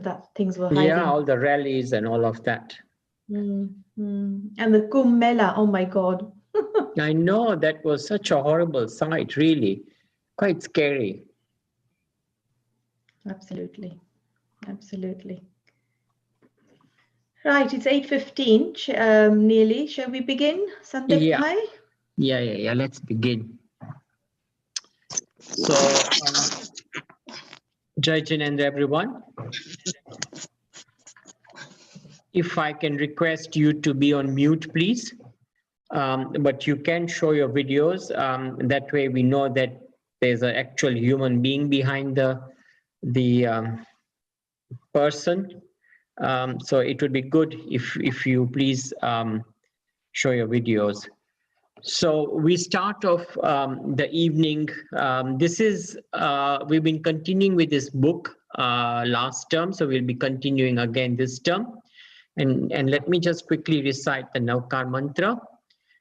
that things were hiding. Yeah, all the rallies and all of that. And the Kumbh Mela, oh my God. I know, that was such a horrible sight, really. Quite scary. Absolutely. Absolutely. Right, it's 8:15 nearly. Shall we begin, Sandeep Yeah. Bhai? Yeah. Let's begin. So, Jai Jinendra, everyone. If I can request you to be on mute, please. But you can show your videos. That way we know that there's an actual human being behind the person. So it would be good if you please show your videos. So we start off the evening. This is, we've been continuing with this book last term, so we'll be continuing again this term. And let me just quickly recite the Navkar mantra.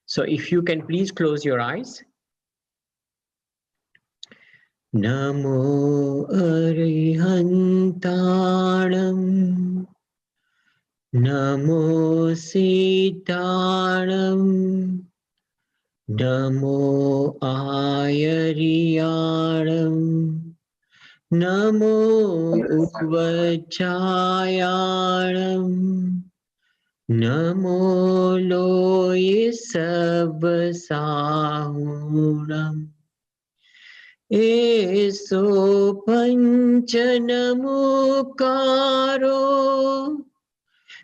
So if you can please close your eyes. Namo Arihantanam, Namo Siddhanam, Namo Ayariyanam, Namo Uvajjayanam, Namo Loye Sabbasahunam. Eso Panchanamukaro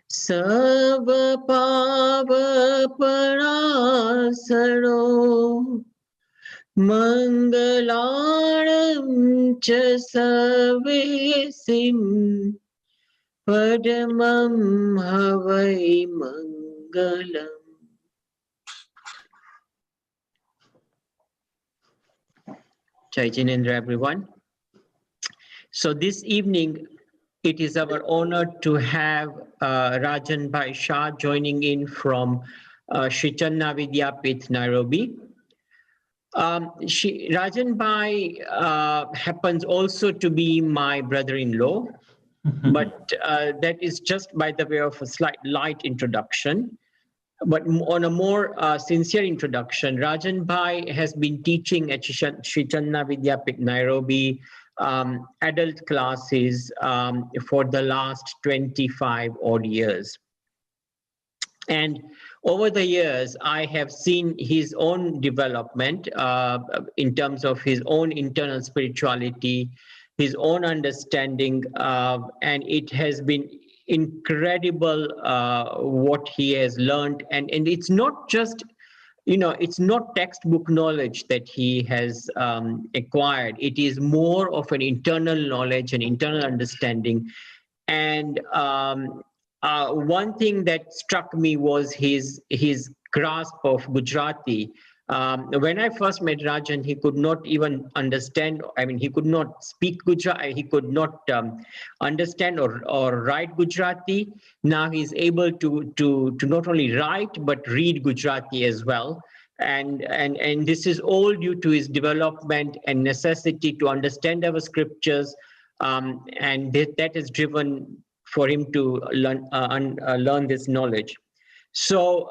Sava Pava Parasaro Mangalanam Cha Savesim Padamam Havai Mangalam. Jai Jinendra, everyone. So this evening, it is our honor to have Rajan Bhai Shah joining in from Sri Channa Vidyapith, Nairobi. Rajan Bhai happens also to be my brother-in-law, but that is just by the way of a slight light introduction. But on a more sincere introduction, Rajan Bhai has been teaching at Sri Channa Vidyapith, Nairobi, adult classes for the last 25 odd years. And over the years, I have seen his own development in terms of his own internal spirituality, his own understanding, and it has been incredible what he has learned. And it's not just, it's not textbook knowledge that he has acquired. It is more of an internal knowledge and internal understanding. And one thing that struck me was his grasp of Gujarati. When I first met Rajan, he could not even understand. I mean, he could not speak Gujarati. He could not understand or write Gujarati. Now he's able to not only write but read Gujarati as well. And this is all due to his development and necessity to understand our scriptures, and that has driven for him to learn this knowledge. So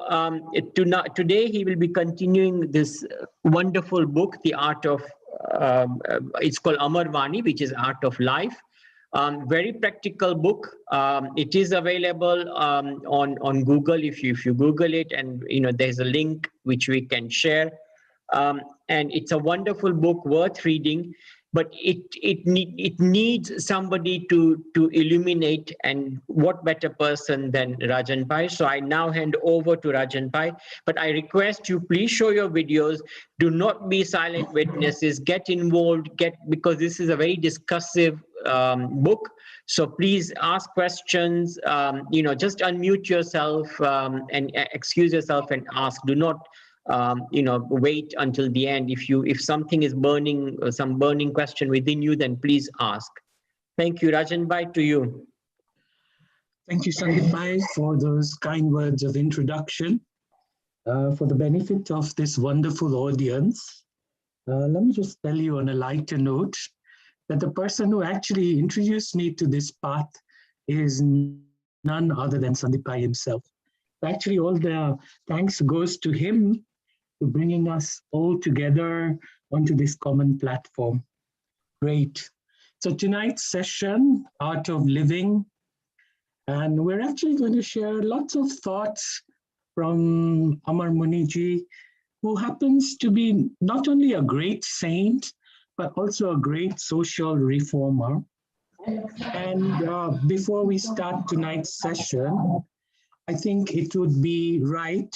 today he will be continuing this wonderful book, The Art of, it's called Amar Vani, which is Art of Life. Very practical book. It is available on Google if you Google it, and there's a link which we can share. And it's a wonderful book worth reading. But it needs somebody to illuminate, and what better person than Rajan Bhai. So I now hand over to Rajan Bhai. But I request you, please show your videos. Do not be silent witnesses. Get involved. Because this is a very discussive book. So please ask questions. Just unmute yourself and excuse yourself and ask. Do not wait until the end. If something is burning, some burning question within you, then please ask. Thank you. Rajan Bhai, to you. Thank you, Sandeep Bhai, for those kind words of introduction. For the benefit of this wonderful audience, let me just tell you on a lighter note that the person who actually introduced me to this path is none other than Sandeep Bhai himself. Actually, all the thanks goes to him for bringing us all together onto this common platform. Great. So tonight's session, Art of Living, and we're actually going to share lots of thoughts from Amar Muniji, who happens to be not only a great saint, but also a great social reformer. And before we start tonight's session, I think it would be right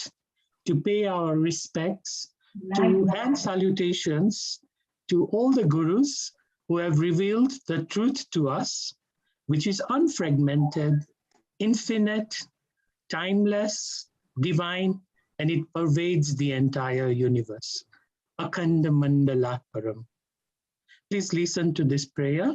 to pay our respects to and salutations to all the gurus who have revealed the truth to us, which is unfragmented, infinite, timeless, divine, and it pervades the entire universe. Akhanda Mandala Param. Please listen to this prayer.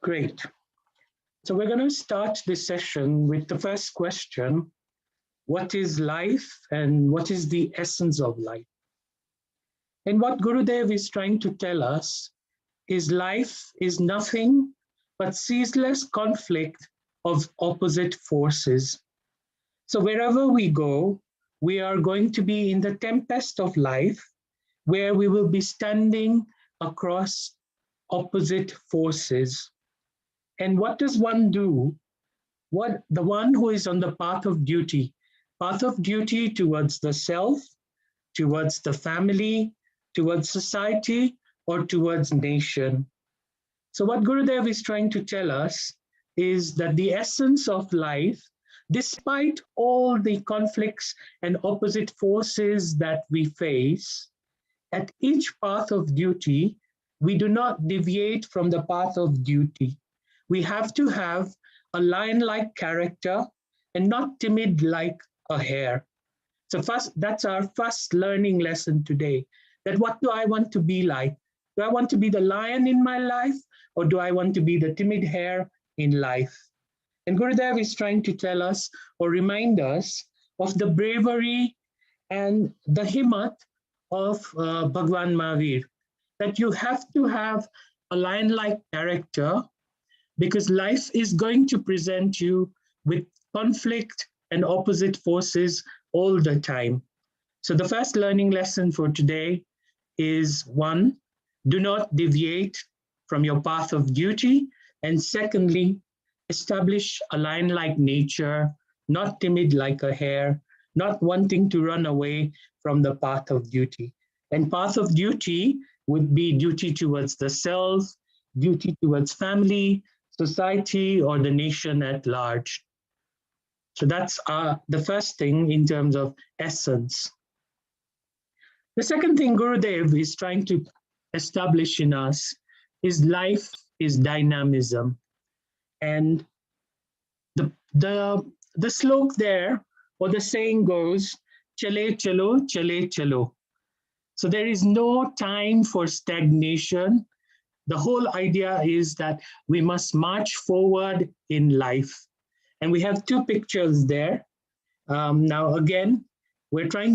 Great. So we're going to start this session with the first question. What is life and what is the essence of life? And what Gurudev is trying to tell us is life is nothing but ceaseless conflict of opposite forces. So wherever we go, we are going to be in the tempest of life, where we will be standing across opposite forces. And what does one do? What the one who is on the path of duty towards the self, towards the family, towards society, or towards nation. So what Gurudev is trying to tell us is that the essence of life, despite all the conflicts and opposite forces that we face, at each path of duty, we do not deviate from the path of duty. We have to have a lion-like character and not timid like a hare. So first, that's our first learning lesson today, that what do I want to be like? Do I want to be the lion in my life, or do I want to be the timid hare in life? And Gurudev is trying to tell us or remind us of the bravery and the himmat of Bhagwan Mahavir, that you have to have a lion-like character, because life is going to present you with conflict and opposite forces all the time. So the first learning lesson for today is one, do not deviate from your path of duty. And secondly, establish a lion-like nature, not timid like a hare, not wanting to run away from the path of duty. And path of duty would be duty towards the self, duty towards family, society, or the nation at large. So that's the first thing in terms of essence. The second thing Gurudev is trying to establish in us is life is dynamism. And the slok there, or the saying goes, chale chalo, chale chalo. So there is no time for stagnation. The whole idea is that we must march forward in life. And we have two pictures there. Now again,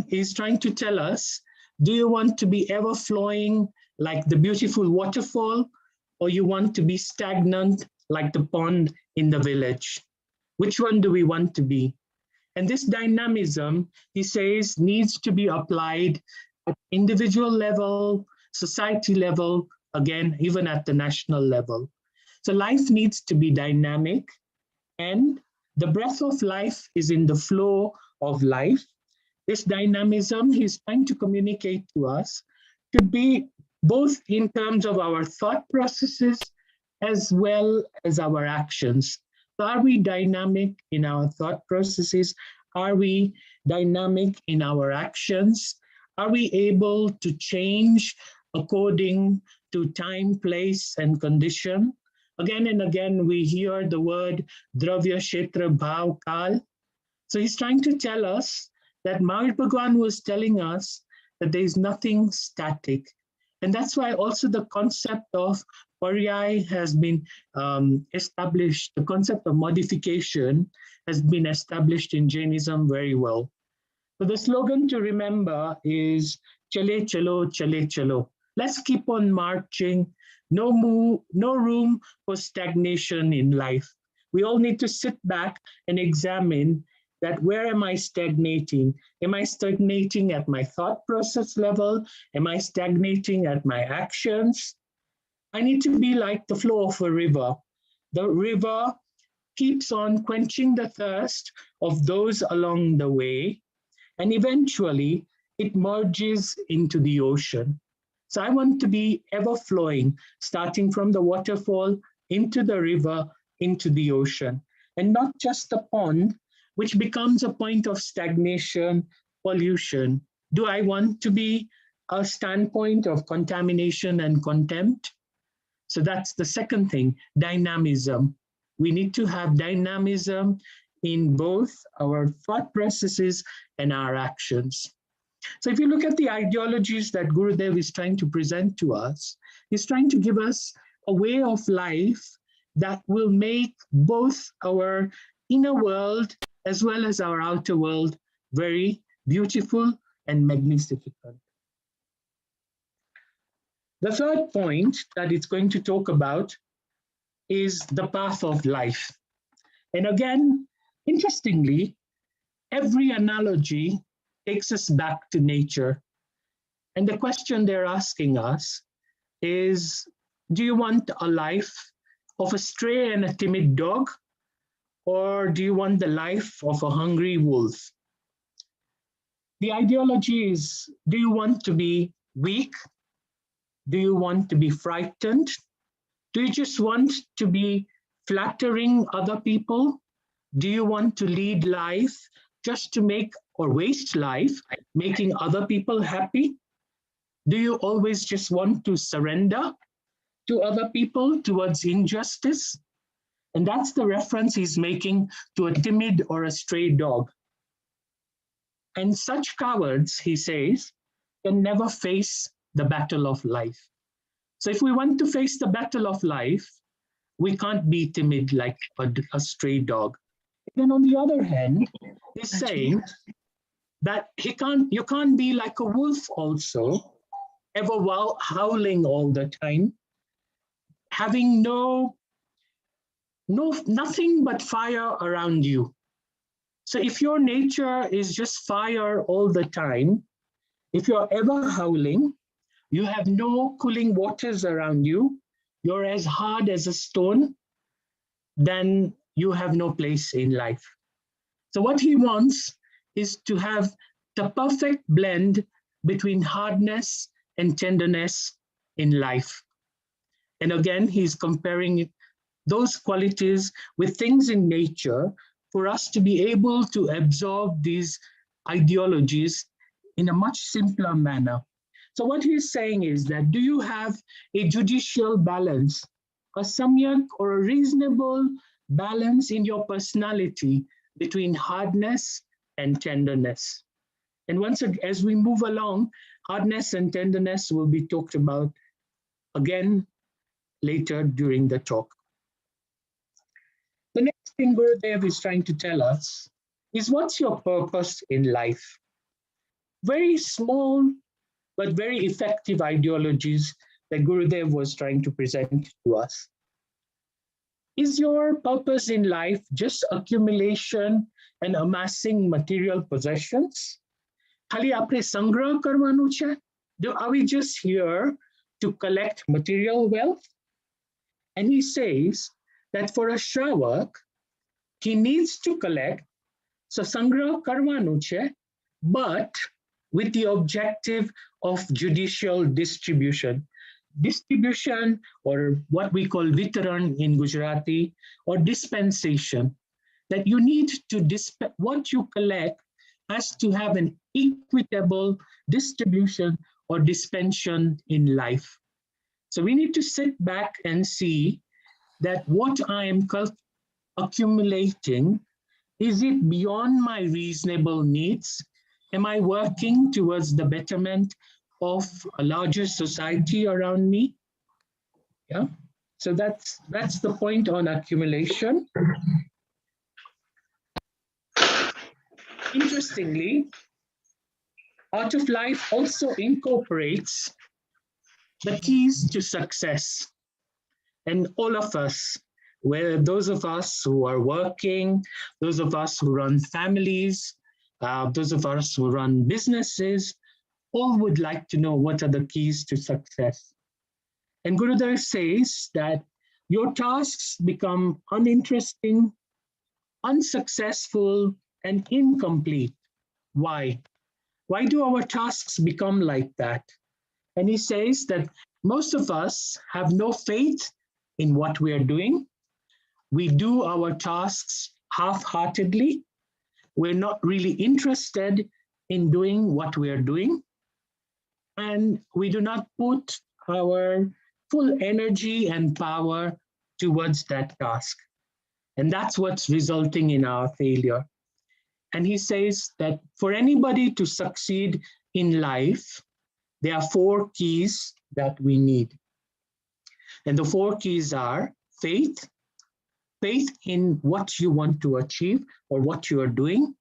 he's trying to tell us, do you want to be ever flowing like the beautiful waterfall, or you want to be stagnant like the pond in the village? Which one do we want to be? And this dynamism, he says, needs to be applied at individual level, society level, again, even at the national level. So life needs to be dynamic, and the breath of life is in the flow of life. This dynamism he's trying to communicate to us should be both in terms of our thought processes as well as our actions. So are we dynamic in our thought processes? Are we dynamic in our actions? Are we able to change according to time, place, and condition? Again and again, we hear the word Dravya, Kshetra, Bhav, Kal. So he's trying to tell us that Mahavir Bhagwan was telling us that there is nothing static. And that's why also the concept of Paryay has been established, the concept of modification has been established in Jainism very well. So the slogan to remember is Chale Chalo, Chale Chalo. Let's keep on marching. No room for stagnation in life. We all need to sit back and examine that where am I stagnating? Am I stagnating at my thought process level? Am I stagnating at my actions? I need to be like the flow of a river. The river keeps on quenching the thirst of those along the way, and eventually it merges into the ocean. So I want to be ever flowing, starting from the waterfall into the river, into the ocean, and not just the pond, which becomes a point of stagnation, pollution. Do I want to be a standpoint of contamination and contempt? So that's the second thing, dynamism. We need to have dynamism in both our thought processes and our actions. So if you look at the ideologies that Gurudev is trying to present to us, he's trying to give us a way of life that will make both our inner world as well as our outer world very beautiful and magnificent. The third point that it's going to talk about is the path of life. And again, interestingly, every analogy takes us back to nature. And the question they're asking us is, do you want a life of a stray and a timid dog? Or do you want the life of a hungry wolf? The ideology is, do you want to be weak? Do you want to be frightened? Do you just want to be flattering other people? Do you want to lead life just to make or waste life, making other people happy? Do you always just want to surrender to other people towards injustice? And that's the reference he's making to a timid or a stray dog. And such cowards, he says, can never face the battle of life. So if we want to face the battle of life, we can't be timid like a stray dog. Then on the other hand, he's saying that you can't be like a wolf also, ever howling all the time, having nothing but fire around you. So if your nature is just fire all the time, if you're ever howling, you have no cooling waters around you, you're as hard as a stone, then you have no place in life. So what he wants is to have the perfect blend between hardness and tenderness in life. And again, he's comparing those qualities with things in nature for us to be able to absorb these ideologies in a much simpler manner. So what he's saying is that, do you have a judicial balance, a samyak or a reasonable balance in your personality between hardness and tenderness? And once again, as we move along, hardness and tenderness will be talked about again later during the talk. The next thing Gurudev is trying to tell us is, what's your purpose in life? Very small but very effective ideologies that Gurudev was trying to present to us. Is your purpose in life just accumulation and amassing material possessions? Khali apne sangrah karwanu chhe? Are we just here to collect material wealth? And he says that for a Shravak, he needs to collect sangrah karwanu chhe, but with the objective of judicial distribution. Distribution, or what we call vitaran in Gujarati, or dispensation, that you need to what you collect has to have an equitable distribution or dispensation in life. So we need to sit back and see that what I am accumulating, is it beyond my reasonable needs? Am I working towards the betterment of a larger society around me? Yeah. So that's the point on accumulation. Interestingly, Art of Life also incorporates the keys to success. And all of us, where those of us who are working, those of us who run families, those of us who run businesses, all would like to know what are the keys to success. And Gurudev says that your tasks become uninteresting, unsuccessful, and incomplete. Why? Why do our tasks become like that? And he says that most of us have no faith in what we are doing. We do our tasks half-heartedly. We're not really interested in doing what we are doing. And we do not put our full energy and power towards that task. And that's what's resulting in our failure. And he says that for anybody to succeed in life, there are 4 keys that we need. And the 4 keys are faith, faith in what you want to achieve or what you are doing,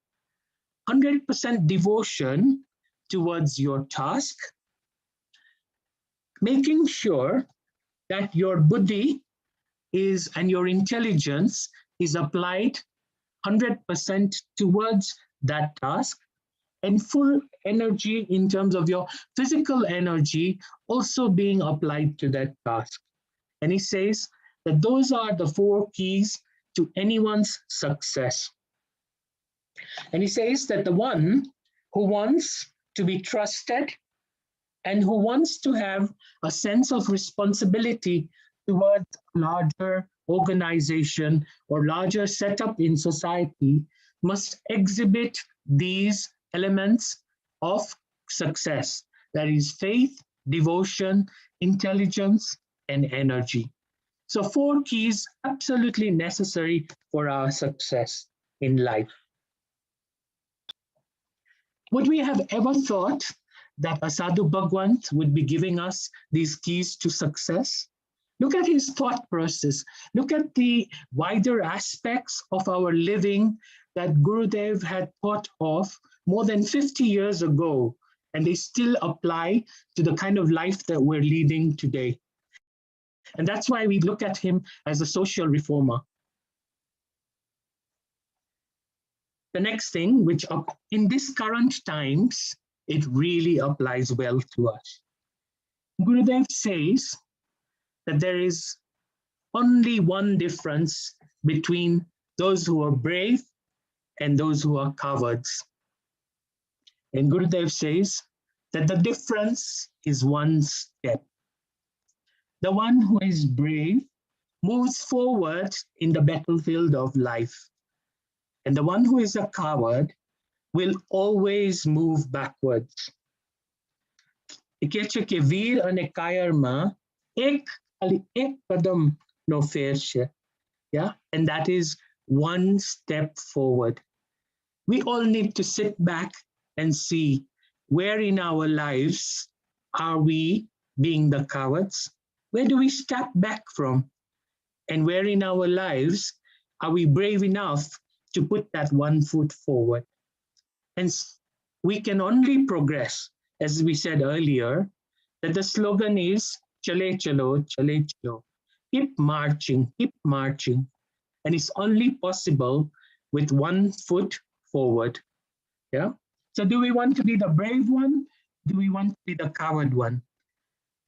100% devotion towards your task, making sure that your buddhi is and your intelligence is applied 100% towards that task, and full energy in terms of your physical energy also being applied to that task. And he says that those are the 4 keys to anyone's success. And he says that the one who wants to be trusted and who wants to have a sense of responsibility towards a larger organization or larger setup in society must exhibit these elements of success. That is faith, devotion, intelligence, and energy. So 4 keys absolutely necessary for our success in life. Would we have ever thought that a Sadhu Bhagwant would be giving us these keys to success? Look at his thought process. Look at the wider aspects of our living that Gurudev had thought of more than 50 years ago and they still apply to the kind of life that we're leading today. And that's why we look at him as a social reformer. The next thing, which in this current times, it really applies well to us. Gurudev says that there is only one difference between those who are brave and those who are cowards. And Gurudev says that the difference is one step. The one who is brave moves forward in the battlefield of life. And the one who is a coward will always move backwards. Ek veer ane kayarma ek kadam no fershe. Yeah, and that is one step forward. We all need to sit back and see where in our lives are we being the cowards? Where do we step back from? And where in our lives are we brave enough to put that one foot forward? And we can only progress, as we said earlier, that the slogan is chale chalo, chale chalo. Keep marching, keep marching. And it's only possible with one foot forward. Yeah. So do we want to be the brave one? Do we want to be the coward one?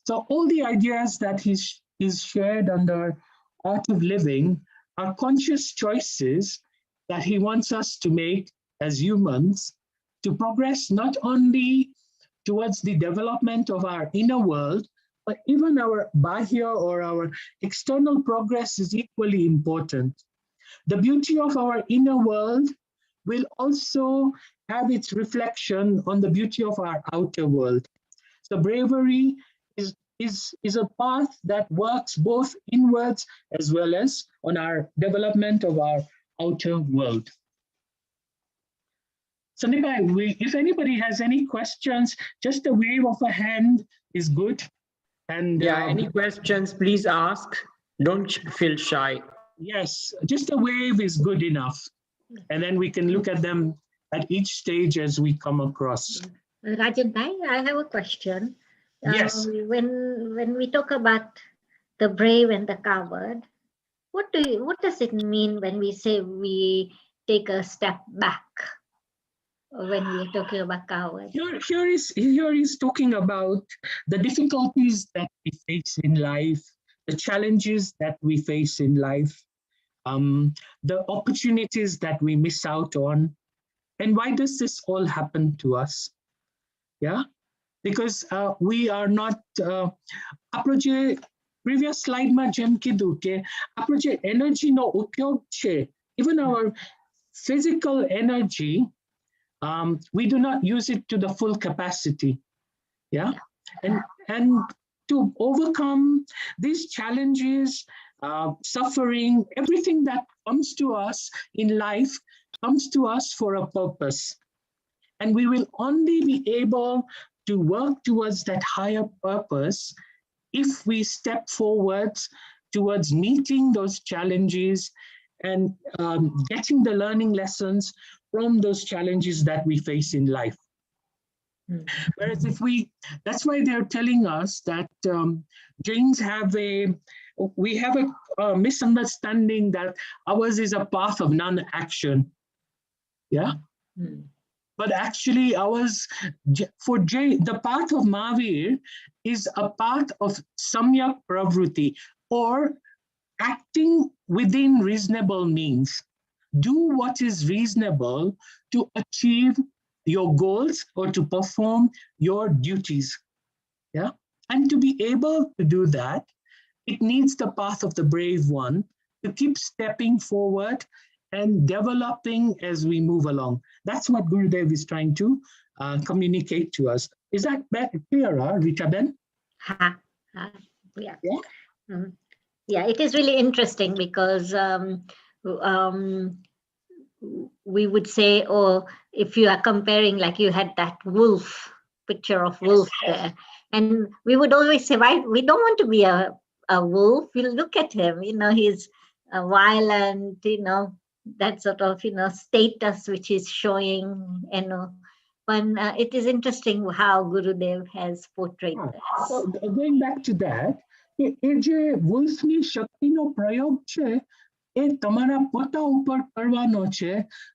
So all the ideas that he's shared under Art of Living are conscious choices that he wants us to make as humans to progress not only towards the development of our inner world, but even our bahya or our external progress is equally important. The beauty of our inner world will also have its reflection on the beauty of our outer world. So bravery is a path that works both inwards as well as on our development of our outer world. So Nikai, if anybody has any questions, just a wave of a hand is good. And yeah, any questions, please ask. Don't feel shy. Yes, just a wave is good enough. And then we can look at them at each stage as we come across. Rajan, I have a question. Yes. When we talk about the brave and the coward, what does it mean when we say we take a step back? When we're talking about coward. Here is talking about the difficulties that we face in life, the challenges that we face in life, the opportunities that we miss out on. And why does this all happen to us? Yeah, because we are not, previous slide ma jem kidu ke energy no upyog che, even our physical energy, we do not use it to the full capacity. Yeah. And to overcome these challenges, suffering, everything that comes to us in life comes to us for a purpose. And we will only be able to work towards that higher purpose if we step forward towards meeting those challenges and getting the learning lessons from those challenges that we face in life. Whereas that's why they're telling us that Jains we have a misunderstanding that ours is a path of non-action. Yeah. But actually ours, for Jain, the path of Mahavir is a path of samyak pravruti, or acting within reasonable means. Do what is reasonable to achieve your goals or to perform your duties. Yeah. And to be able to do that, it needs the path of the brave one to keep stepping forward and developing as we move along. That's what Gurudev is trying to communicate to us. Is that clearer, Rita Ben? Yeah. Yeah, it is really interesting because we would say, or if you are comparing, like you had that wolf, picture of wolf there, and we would always say, why we don't want to be a wolf. We'll look at him, he's violent, that sort of, status which is showing, But it is interesting how Gurudev has portrayed this. So going back to that, એ જે wolfની શક્તિનો પ્રયોગ છે એ તમારા પોતા ઉપર કરવાનો છે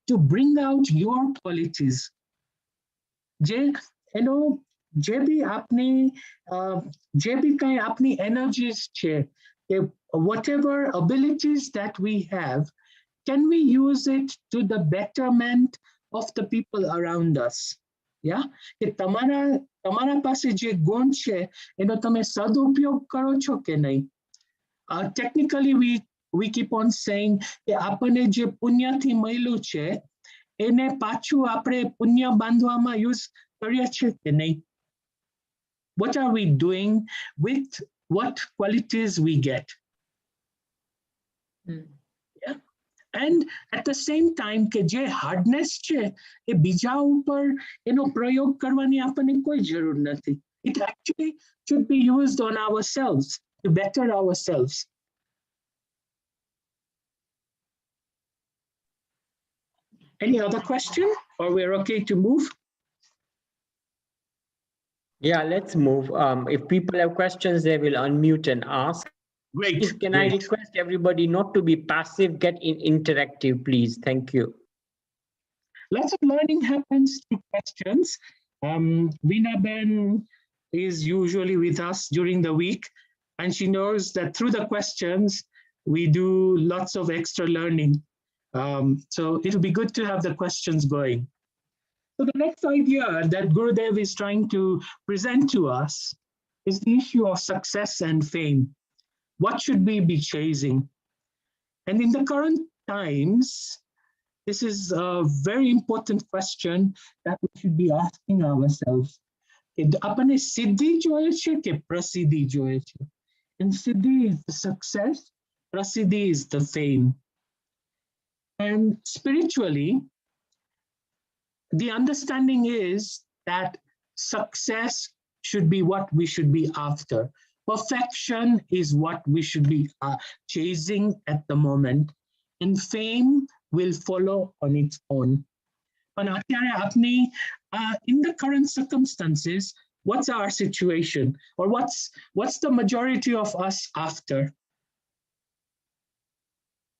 to bring out your qualities. જે એનો જે બી આપની જે બી કઈ આપની energies છે કે whatever abilities that we have, can we use it to the betterment of the people around us? Yeah, કે તમારા પાસે જે ગુણ છે એનો તમે સદુપયોગ કરો છો કે નહીં? Technically we keep on saying કે આપણને જે પુણ્યથી મળ્યું છે એને પાછું આપણે પુણ્ય બાંધવામાં use કરીએ છીએ કે નહીં? What are we doing with what qualities we get? Yeah. And at the same time કે જે હાર્ડનેસ છે એ બીજા ઉપર એનો પ્રયોગ કરવાની આપણને કોઈ જરૂર નથી. It actually should be used on ourselves to better ourselves. Any other question, or we're okay to move? Yeah, let's move. If people have questions, they will unmute and ask. Great. Can I request everybody not to be passive, get interactive, please? Thank you. Lots of learning happens through questions. Veena Ben is usually with us during the week, and she knows that through the questions, we do lots of extra learning. So it'll be good to have the questions going. So the next idea that Gurudev is trying to present to us is the issue of success and fame. What should we be chasing? And in the current times, this is a very important question that we should be asking ourselves. આપણે સિદ્ધિ જોઈએ છે કે પ્રસિદ્ધિ જોઈએ છે? And siddhi is the success, prasiddhi is the fame. And spiritually, the understanding is that success should be what we should be after. Perfection is what we should be chasing at the moment, and fame will follow on its own. But in the current circumstances, what's our situation, or what's the majority of us after?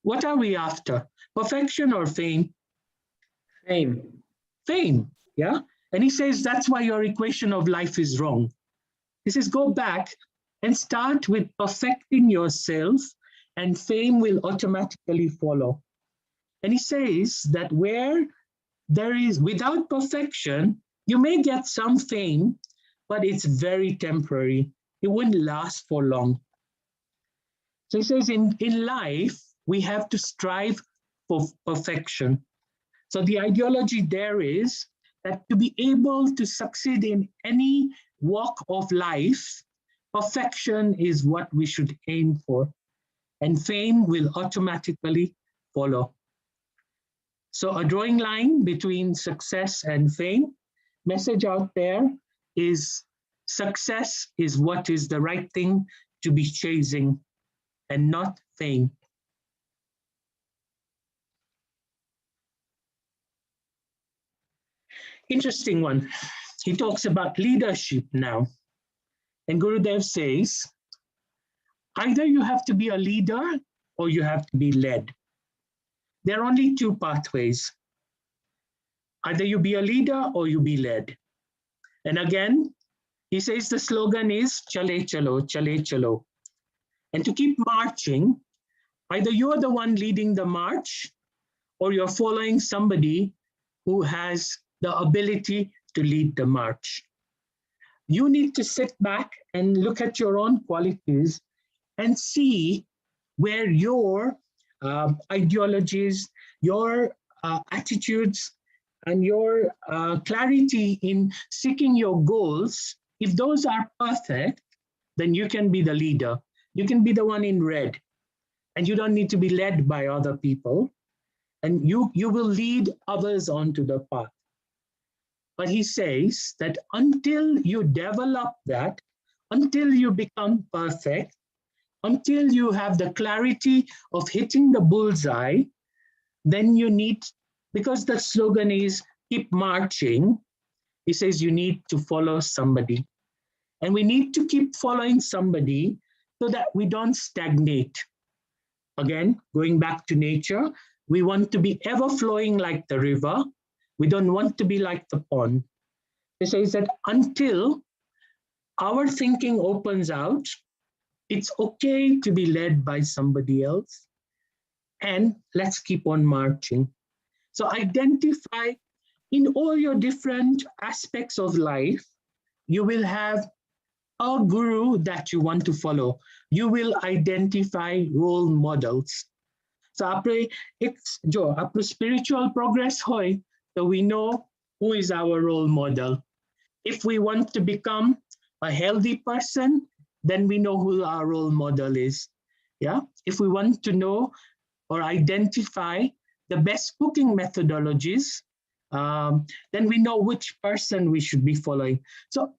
What are we after? Perfection or fame? Fame. Fame, yeah? And he says that's why your equation of life is wrong. He says go back and start with perfecting yourself, and fame will automatically follow. And he says that where there is, without perfection, you may get some fame, but it's very temporary. It wouldn't last for long. So he says in life, we have to strive for perfection. So the ideology there is that to be able to succeed in any walk of life, perfection is what we should aim for, and fame will automatically follow. So a drawing line between success and fame, message out there is success is what is the right thing to be chasing, and not fame. Interesting one. He talks about leadership now. And Gurudev says, either you have to be a leader or you have to be led. There are only two pathways. Either you be a leader or you be led. And again, he says the slogan is chale chalo, chale chalo. And to keep marching, either you're the one leading the march or you're following somebody who has the ability to lead the march. You need to sit back and look at your own qualities and see where your ideologies, your attitudes, and your clarity in seeking your goals, if those are perfect, then you can be the leader. You can be the one in red, and you don't need to be led by other people, and you will lead others onto the path. But he says that until you develop that, until you become perfect, until you have the clarity of hitting the bullseye, then you need, because the slogan is keep marching, It says you need to follow somebody. And we need to keep following somebody so that we don't stagnate. Again, going back to nature, we want to be ever flowing like the river. We don't want to be like the pond. It says that until our thinking opens out, it's okay to be led by somebody else. And let's keep on marching. So identify in all your different aspects of life, you will have a guru that you want to follow. You will identify role models. So apre spiritual progress hoy, so we know who is our role model. If we want to become a healthy person, then we know who our role model is. Yeah. If we want to know or identify the best cooking methodologies, then we know which person we should be following. So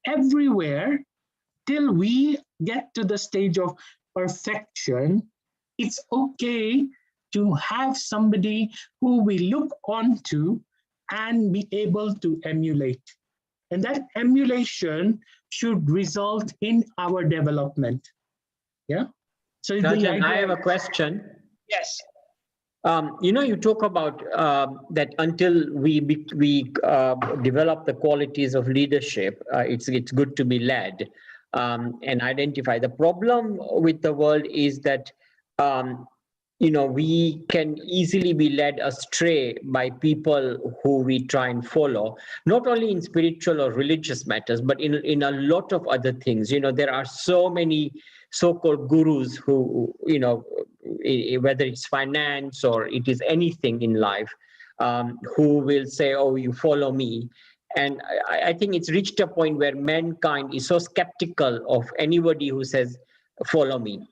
everywhere, till we get to the stage of perfection, it's okay to have somebody who we look onto and be able to emulate. And that emulation should result in our development. Yeah. So Rajan, I have a question. Yes. You talk about that until we develop the qualities of leadership, it's good to be led and identify. The problem with the world is that we can easily be led astray by people who we try and follow, not only in spiritual or religious matters, but in a lot of other things. There are so many so-called gurus who, whether it's finance or it is anything in life, who will say, oh, you follow me. And I think it's reached a point where mankind is so skeptical of anybody who says, follow me.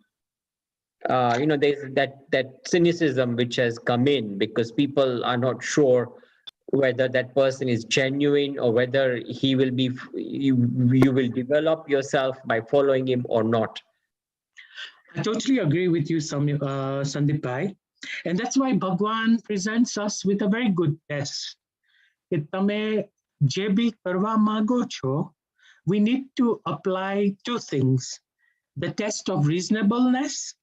There's that cynicism which has come in because people are not sure whether that person is genuine or whether you will develop yourself by following him or not. I totally agree with you, Sandeepai. And that's why Bhagwan presents us with a very good test. We need to apply two things. The test of reasonableness,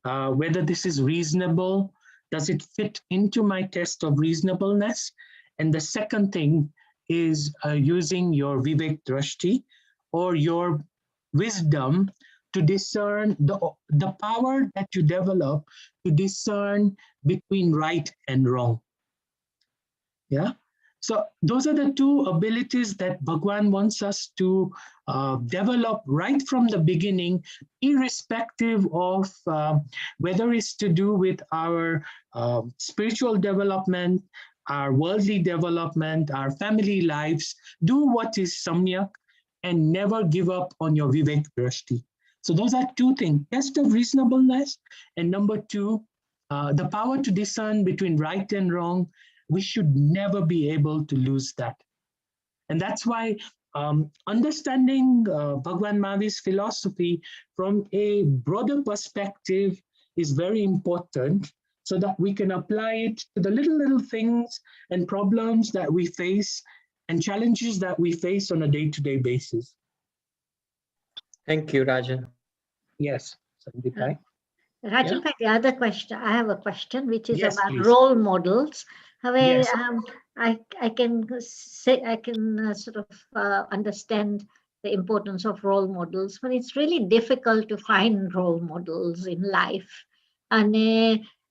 whether this is reasonable, does it fit into my test of reasonableness? And the second thing is using your Vivek Drashti or your wisdom to discern the power that you develop to discern between right and wrong. Yeah. So those are the two abilities that Bhagwan wants us to develop right from the beginning, irrespective of whether it's to do with our spiritual development, our worldly development, our family lives. Do what is samyak and never give up on your Vivek Drashti. So those are two things, test of reasonableness, and number two, the power to discern between right and wrong. We should never be able to lose that. And that's why understanding Bhagwan Mahavir's philosophy from a broader perspective is very important so that we can apply it to the little things and problems that we face and challenges that we face on a day-to-day basis. Thank you, Rajan. Yes, Sandeepai. Rajan, the other question, I have a question, which is Yes, about please. role models. However, Yes. I can say, I can sort of understand the importance of role models, but it's really difficult to find role models in life. And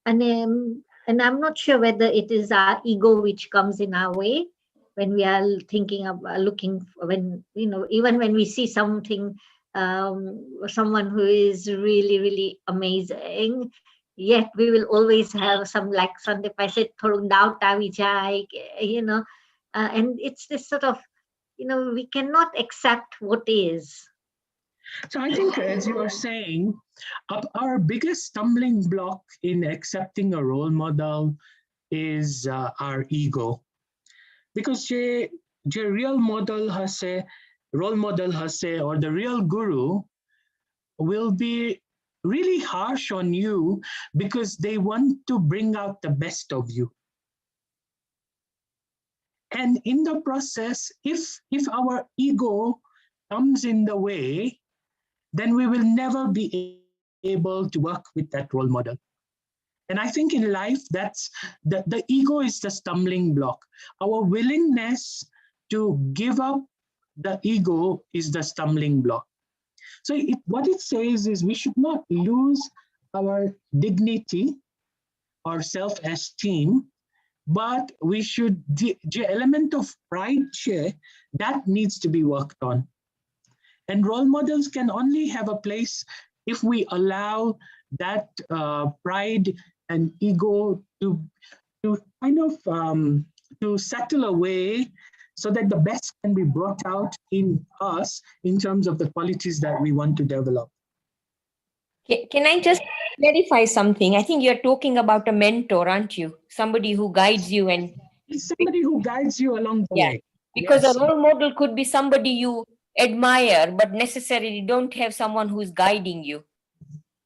I'm not sure whether it is our ego which comes in our way when we are thinking of looking, when, even when we see something, someone who is really, really amazing, yet we will always have some, like Sandeepai said, and it's this sort of, we cannot accept what is. So I think, as you are saying, our biggest stumbling block in accepting a role model is our ego. Because the real model role model or the real guru will be really harsh on you because they want to bring out the best of you. And in the process, if our ego comes in the way, then we will never be able to work with that role model. And I think in life, that's the ego is the stumbling block. Our willingness to give up the ego is the stumbling block. So what it says is we should not lose our dignity or self-esteem, but we should, the element of pride that needs to be worked on. And role models can only have a place if we allow that pride and ego to kind of to settle away, so that the best can be brought out in us in terms of the qualities that we want to develop. Can I just clarify something? I think you're talking about a mentor, aren't you? Somebody who guides you, and it's somebody who guides you along the way. Because yes. A role model could be somebody you admire, but necessarily don't have someone who's guiding you.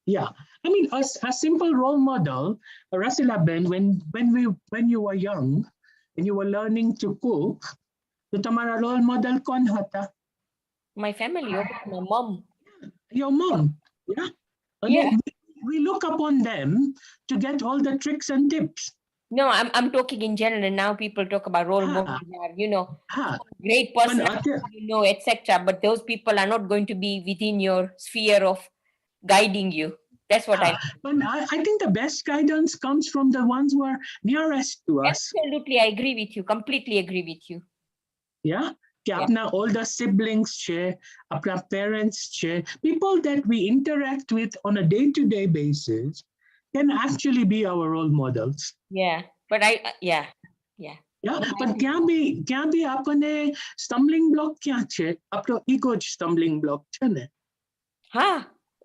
Yeah, I mean, a simple role model, Rasila Ben, when you were young and you were learning to cook, the Tamara role model kon hata? My family, my mom. Your mom, yeah. Yeah. We look upon them to get all the tricks and tips. No, I'm talking in general, and now people talk about role models, great person, etc. But those people are not going to be within your sphere of guiding you. That's what I. But I think the best guidance comes from the ones who are nearest to us. Absolutely, I agree with you. Completely agree with you. Yeah. Apna older siblings share, apna parents share, people that we interact with on a day-to-day basis can actually be our role models. Yeah, but Yeah, but kya bhi apne stumbling block kya che? Apno ego stumbling block che ne?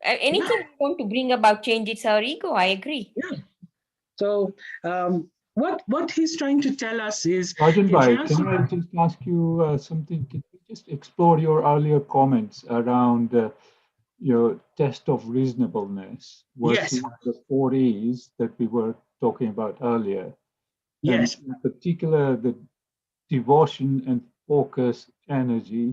Anything we want to bring about change, it's our ego. I agree. Yeah. So what he's trying to tell us is... Rajan Bhai, can I just ask you something? Can you just explore your earlier comments around your test of reasonableness versus the 4 E's that we were talking about earlier? Yes. And in particular, the devotion and focus energy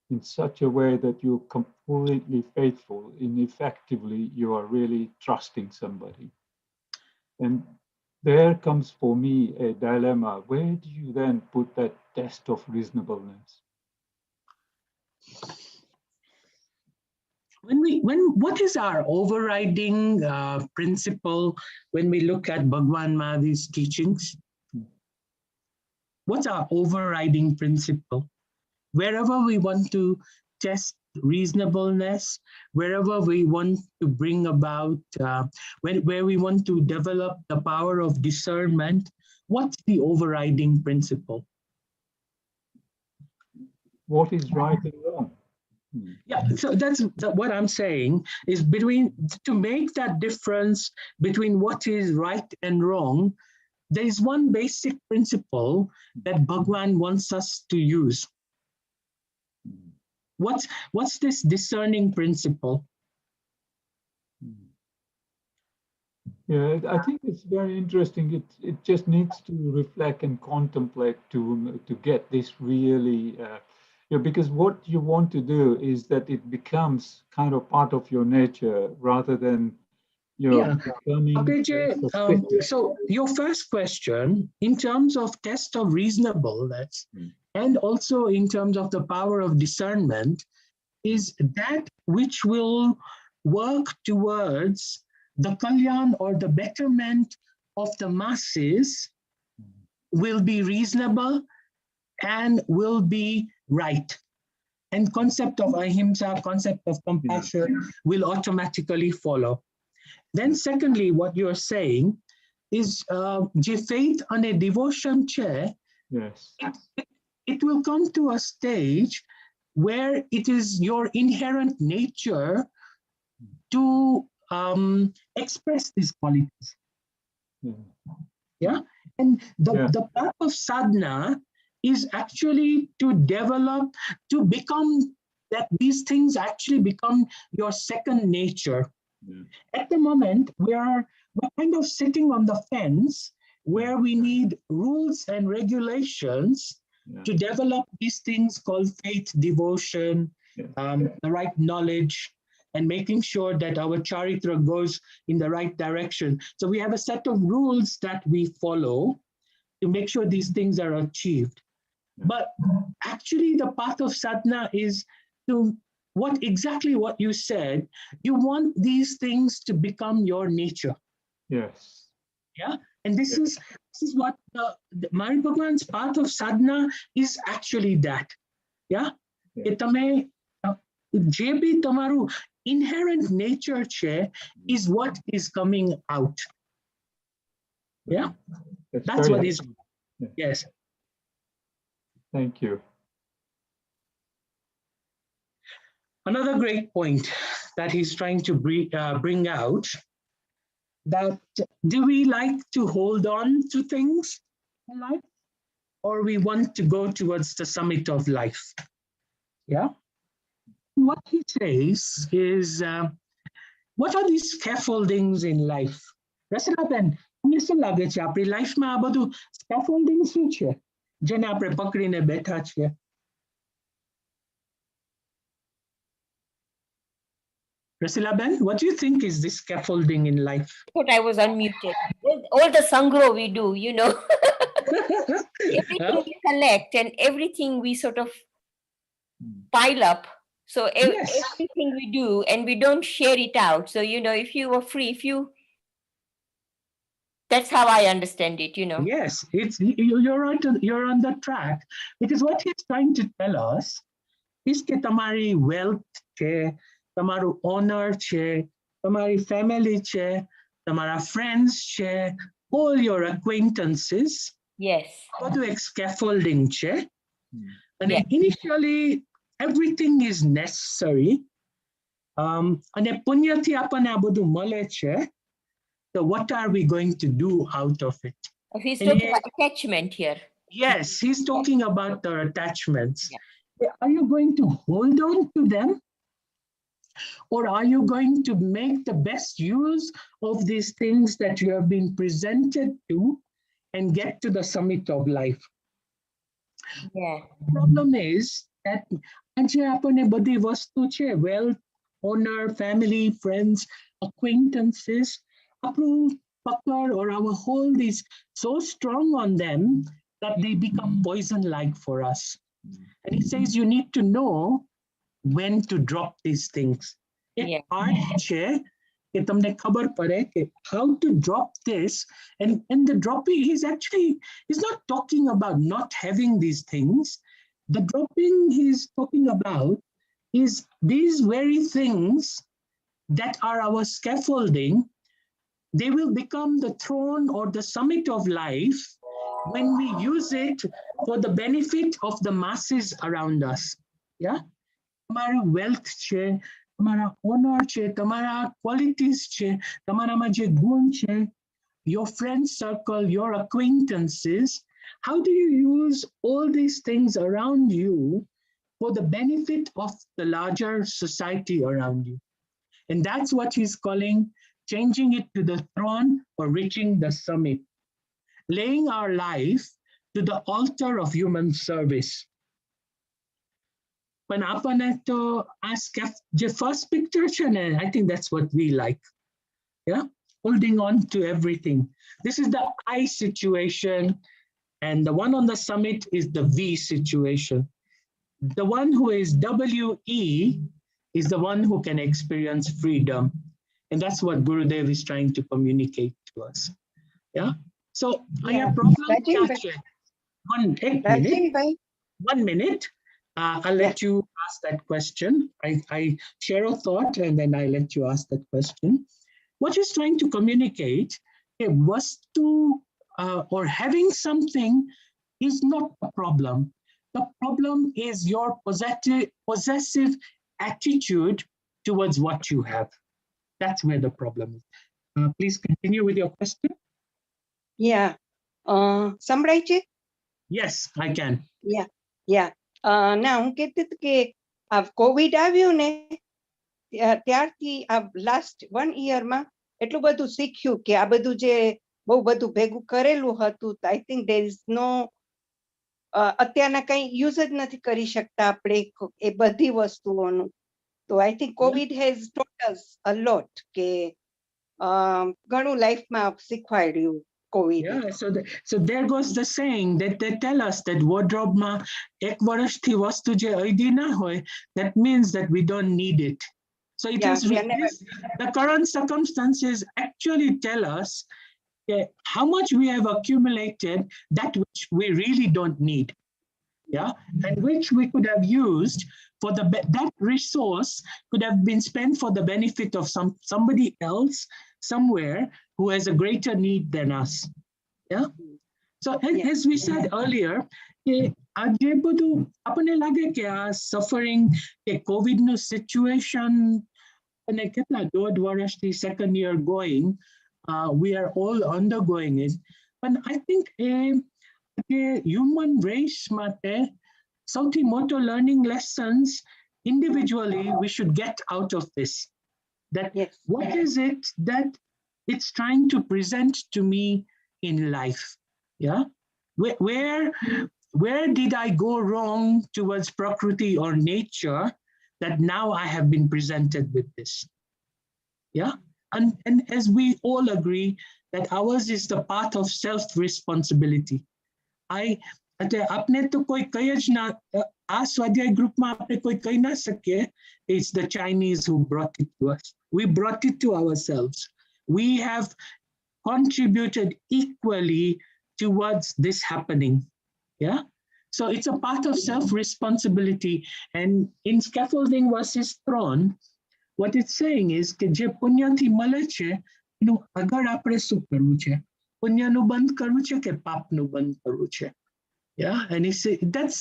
in such a way that you're completely faithful in effectively you are really trusting somebody. And there comes for me a dilemma. Where do you then put that test of reasonableness? What is our overriding principle when we look at Bhagwan Mahavir's teachings? What's our overriding principle? Wherever we want to test reasonableness, wherever we want to bring about, where we want to develop the power of discernment, what's the overriding principle? What is right and wrong? Yeah, so that's what I'm saying is to make that difference between what is right and wrong, there is one basic principle that Bhagwan wants us to use. What's this discerning principle? Yeah, I think it's very interesting. It just needs to reflect and contemplate to get this really, because what you want to do is that it becomes kind of part of your nature rather than becoming. Okay, Jay, so your first question, in terms of test of reasonableness, and also in terms of the power of discernment, is that which will work towards the kalyan or the betterment of the masses will be reasonable and will be right. And concept of ahimsa, concept of compassion will automatically follow. Then secondly, what you're saying is faith and a devotion chair. Yes. It will come to a stage where it is your inherent nature to express these qualities. Yeah, and the path of sadhana is actually to develop, to become that these things actually become your second nature. At the moment, we're kind of sitting on the fence where we need rules and regulations to develop these things called faith, devotion, the right knowledge, and making sure that our charitra goes in the right direction. So we have a set of rules that we follow to make sure these things are achieved. But actually the path of sadhana is to exactly what you said. You want these things to become your nature. Yes. Yeah. And this is what the Mari Bhagwan's path of sadhana is actually that. Yeah. કે તમે જે બી તમારું inherent nature છે is what is coming out. Yeah. That's what is. Yes. Thank you. Another great point that he's trying to bring out, that do we like to hold on to things in life, or we want to go towards the summit of life? Yeah. What he says is, what are these scaffoldings in life? Rasalaben, શું લાગે છે આપણી લાઈફમાં આ બધું scaffolding શું છે જેને આપણે પકડીને બેઠા છીએ? Rasalaben, what do you think is this scaffolding in life? I thought I was unmuted. All the sangro we do, you know. Everything we collect and everything we sort of pile up. So everything we do and we don't share it out. So, you know, if you were free, that's how I understand it, you know. Yes, you're on the track. Because what he's trying to tell us is that tamari wealth che, tamaru honor che, tamari family che, tamara friends che, all your acquaintances. Yes. What do scaffolding che? And initially everything is necessary. અને પુણ્યથી આપણને આ બધું મળે છે. So what are we going to do out of it? He's talking about attachment here. Yes, he's talking about our attachments. Yeah. Are you going to hold on to them? Or are you going to make the best use of these things that you have been presented to and get to the summit of life? Yeah. The problem is that આજે આપણને બધી વસ્તુ છે, wealth, honor, family, friends, acquaintances, આપણું પકડ or our hold is so strong on them that they become poison-like for us. And he says you need to know when to drop these things. Yeah. છે કે તમને ખબર પડે કે how to drop this, and the dropping he's not talking about not having these things. The dropping he's talking about is these very things that are our scaffolding. They will become the throne or the summit of life when we use it for the benefit of the masses around us. Yeah? Tamara wealth che, tamara honor che, tamara qualities che, tamaraમાં જે ગુણ છે, your friend circle, your acquaintances, how do you use all these things around you for the benefit of the larger society around you? And that's what he's calling changing it to the throne or reaching the summit, laying our life to the altar of human service. When આપણને તો the first picture છે ને, I think that's what we like. Yeah, holding on to everything. This is the I situation, and the one on the summit is the V situation. The one who is WE is the one who can experience freedom. And that's what Gurudev is trying to communicate to us. Yeah. So I have problems. One minute. I'll let you ask that question. I share a thought and then I let you ask that question. What he's trying to communicate, was to or having something is not a problem. The problem is your possessive attitude towards what you have. That's where the problem is. Please continue with your question. Yeah. સંભળાય છે? Yes, I can. Yeah. ના હું કહેતી હતી કે આ Covid આવ્યું ને ત્યારથી આ લાસ્ટ 1 year એટલું બધું શીખ્યું કે આ બધું જે બહુ બધું ભેગું કરેલું હતું, I think there is no અત્યારના કંઈ યુઝ જ નથી કરી શકતા આપણે એ બધી વસ્તુઓનું. તો I think covid has taught us a lot કે ઘણું લાઈફમાં શીખવાડ્યું કોવિડ. Yeah, so there goes the saying that they tell us that wardrobe ma ek varashthi vastu je aidi na hoy, that means that we don't need it. So it Yeah, is the current circumstances actually tell us how much we have accumulated, that which we really don't need. Yeah, and which we could have used for that resource could have been spent for the benefit of somebody else somewhere who has a greater need than us. Yeah. So as we said earlier, આજે બધું આપણને લાગે કે આ suffering કે Covid નું situation અને કેટલા દોઢ વર્ષથી second year going, we are all undergoing it. But I think human race માટે સૌથી મોટો learning lessons individually we should get out of this. That what is it that it's trying to present to me in life? Yeah, where did I go wrong towards prakriti or nature that now I have been presented with this? Yeah, and as we all agree that ours is the path of self-responsibility. આપણે તો કોઈ કઈ જ ના, આ સ્વાધ્યાય ગ્રુપમાં આપણે કોઈ કહી ના શકીએ it's the Chinese who brought it to us. We brought it to ourselves. We have contributed equally towards this happening. Yeah. So it's a part of self-responsibility. And in scaffolding versus throne, what it's saying is કે જે પુણ્યથી મળે છે એનું આગળ આપણે શું કરવું છે? પુણ્યનું બંધ કરવું છે કે પાપનું બંધ કરવું છે? Yeah, and he said that's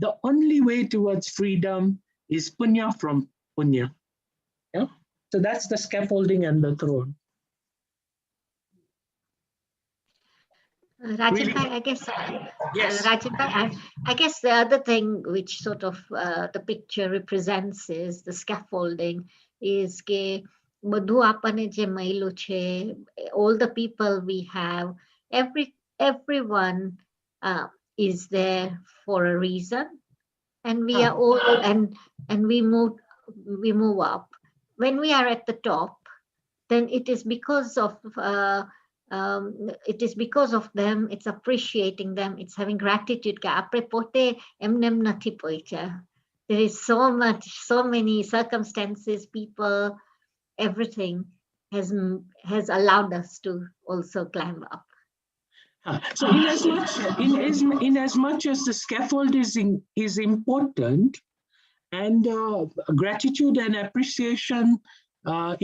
the only way towards freedom is punya from punya. Yeah, so that's the scaffolding and the throne. Rajendra, I guess. Yes. Rajendra, I guess the other thing which sort of the picture represents is the scaffolding. Is ke બધું આપણને જે મળ્યું છે, all the people we have, everyone is there for a reason, and we are all and we move up. When we are at the top, then it is because of them. It's appreciating them. It's having gratitude. આપણે પોતે એમને એમ નથી પહોંચ્યા. There is so many circumstances, people, everything has allowed us to also climb up. So in as much as the scaffold is important, and gratitude and appreciation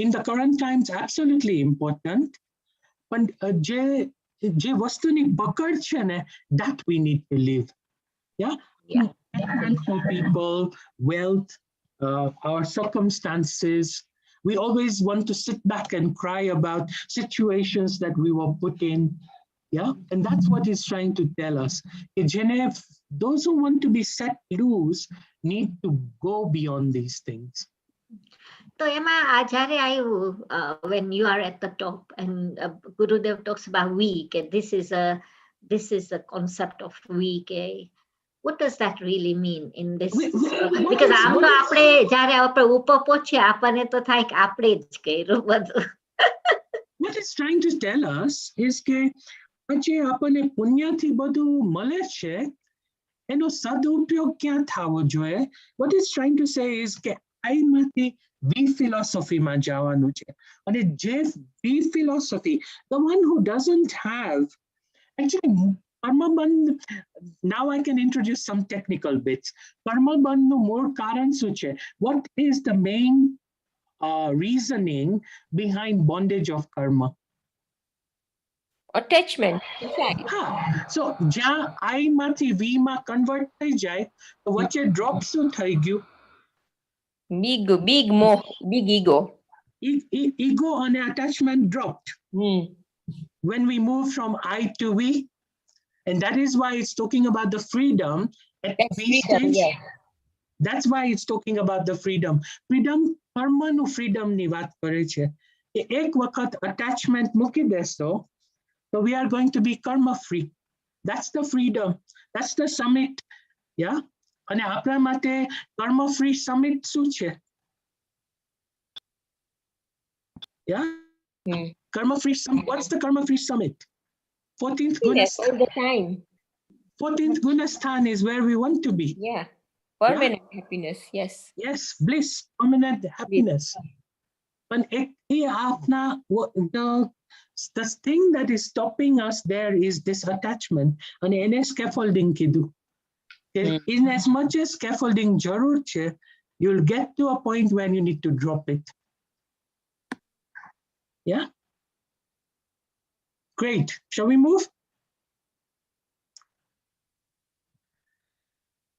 in the current times absolutely important, but je vastuni bakad છે ને, that we need to live. Yeah. And for people, wealth, our circumstances. We always want to sit back and cry about situations that we were put in. Yeah, and that's what he's trying to tell us. Those who want to be set loose need to go beyond these things. So Emma, Ajare, when you are at the top, and Gurudev talks about weak, and this is a concept of weak. What does that really mean in this? Because આપણે જ્યારે આપણે ઉપર પહોંચીએ આપણને તો થાય કે આપણે જ કર્યું બધું. What it's trying to tell us is કે જે આપણને પુણ્યથી બધું મળે છે એનો સદુપયોગ ક્યાં થવો જોઈએ? What it's trying to say is કે આઈમાંથી V philosophy માં જવાનું છે. અને જે V philosophy, the one who doesn't have, actually Karma Bandh, now I can introduce some technical bits. Karma Bandh no more karan શું છે? What is the main reasoning behind bondage of karma? Attachment. So જ્યાં I માંથી V માં convert થઈ જાય તો વચ્ચે drop શું થઈ ગયું? Big more, big ego. Ego and attachment dropped. When we move from I to we, and that is why it's talking about the freedom at V stage. Yeah. That's why it's talking about the freedom. Freedom, karmanu freedom ni વાત કરે છે. એક વખત attachment મૂકી દેશો, so we are going to be karma free. That's the freedom. That's the summit. Yeah. અને આપણા માટે કર્મ free summit શું છે? Yeah. Karma free summit. What's the karma free summit? 14th Happiness all the time. 14th Gunasthan is where we want to be. Yeah. Permanent happiness. Yes. Yes, bliss, permanent happiness. But the thing that is stopping us there is this attachment. And એને scaffolding કીધું. In as much as scaffolding જરૂર છે, you'll get to a point when you need to drop it. Yeah? Great. Shall we move?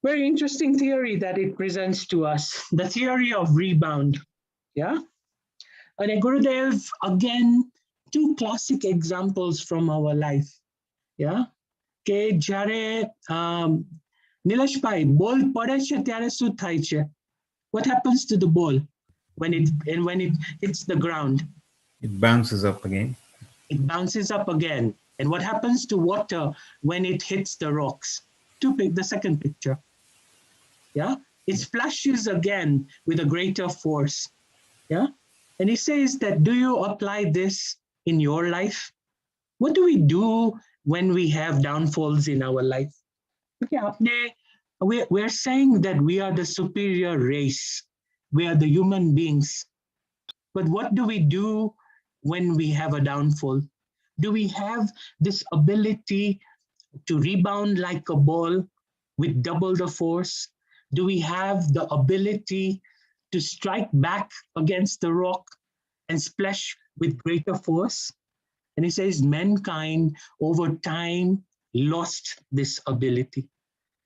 Very interesting theory that it presents to us, the theory of rebound. Yeah? And Gurudev, again, two classic examples from our life. Yeah? કે જ્યારે નિલેશભાઈ બોલ પડે છે ત્યારે શું થાય છે? What happens to the ball when it hits the ground? It bounces up again. It bounces up again. And what happens to water when it hits the rocks? The second picture. Yeah, it splashes again with a greater force. Yeah, and he says that, do you apply this in your life? What do we do when we have downfalls in our life? Okay, we're saying that we are the superior race. We are the human beings. But what do we do when we have a downfall? Do we have this ability to rebound like a ball with double the force? Do we have the ability to strike back against the rock and splash with greater force? And he says mankind over time lost this ability.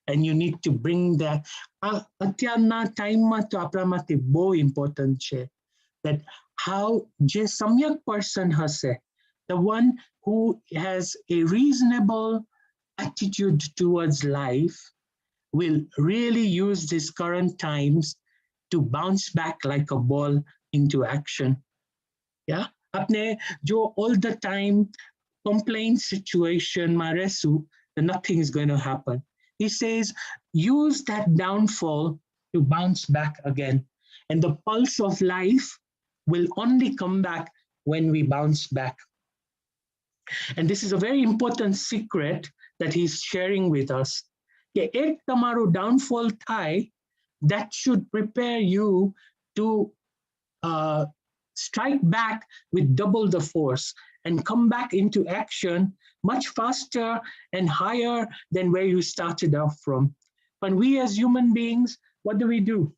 And you need to bring that. અત્યારના ટાઈમમાં તો આપણા માટે બહુ important છે. That how જે सम्यक person હશે, the one who has a reasonable attitude towards life, will really use these current times to bounce back like a ball into action. Yeah, apne jo all the time complaint situation ma resu, then nothing is going to happen. He says, use that downfall to bounce back again. And the pulse of life will only come back when we bounce back. And this is a very important secret that he's sharing with us. Ek tamaru downfall thai, that should prepare you to strike back with double the force and come back into action much faster and higher than where you started off from. And we as human beings, what do?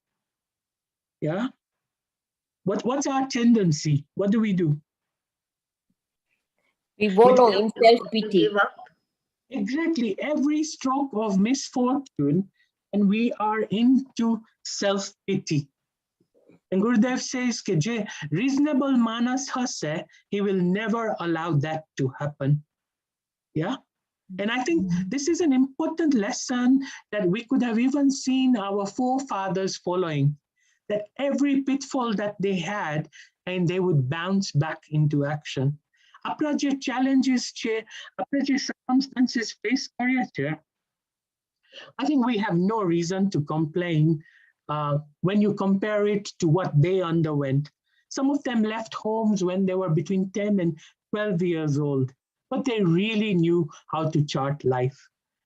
Yeah? What's our tendency? What do? We wallow in self-pity. Exactly. Every stroke of misfortune, and we are into self-pity. And Gurudev says, ke je reasonable manas hase, he will never allow that to happen. Yeah? And I think this is an important lesson that we could have even seen our forefathers following, that every pitfall that they had, and they would bounce back into action. આપણા જે challenges છે, આપણા જે circumstances face કર્યા છે, I think we have no reason to complain when you compare it to what they underwent. Some of them left homes when they were between 10 and 12 years old, but they really knew how to chart life.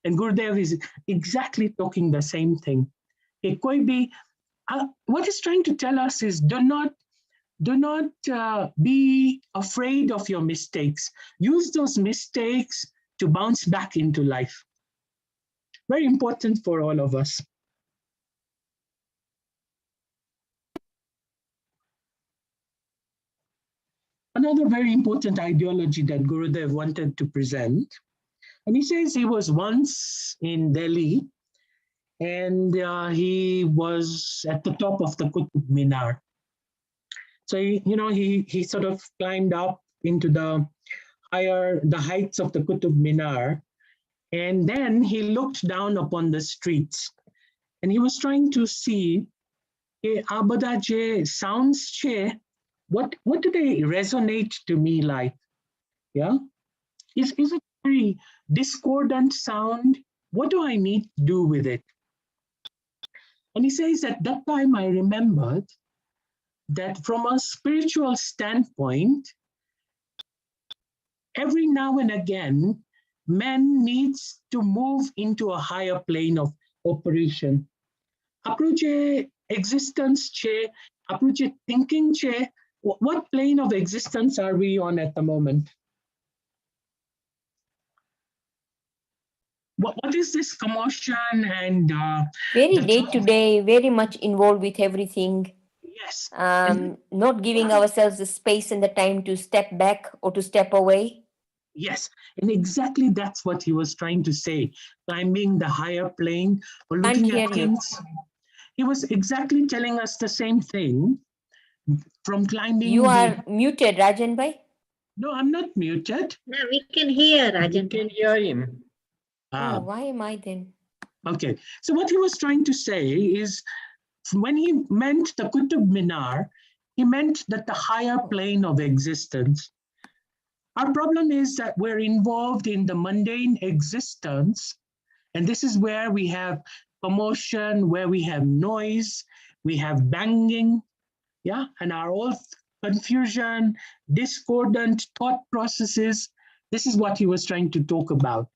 And Gurudev is exactly talking the same thing. What he's trying to tell us is, do not be afraid of your mistakes. Use those mistakes to bounce back into life. Very important for all of us. Another very important ideology that Gurudev wanted to present, and he says he was once in Delhi, and he was at the top of the Qutub Minar. So he sort of climbed up into the heights of the Qutub Minar, and then he looked down upon the streets, and he was trying to see આ બધા જે sounds છે, what do they resonate to me like? Yeah, is it very discordant sound. What do I need to do with it? And he says, at that time I remembered that from a spiritual standpoint, every now and again, man needs to move into a higher plane of operation. Approach existence che, approach thinking che. What plane of existence are we on at the moment? What is this commotion and very day to day, very much involved with everything. Yes. Not giving ourselves the space and the time to step back or to step away. Yes, and exactly that's what he was trying to say. Climbing the higher plane or looking at things. He was exactly telling us the same thing. From climbing. You are muted, Rajan bhai. No, I'm not muted. No, we can hear Rajan. We can hear him. Oh, why am I then? Okay, so what he was trying to say is, when he meant the Qutub Minar, he meant that the higher plane of existence. Our problem is that we're involved in the mundane existence, and this is where we have commotion, where we have noise, we have banging, yeah, and our old confusion, discordant thought processes. This is what he was trying to talk about.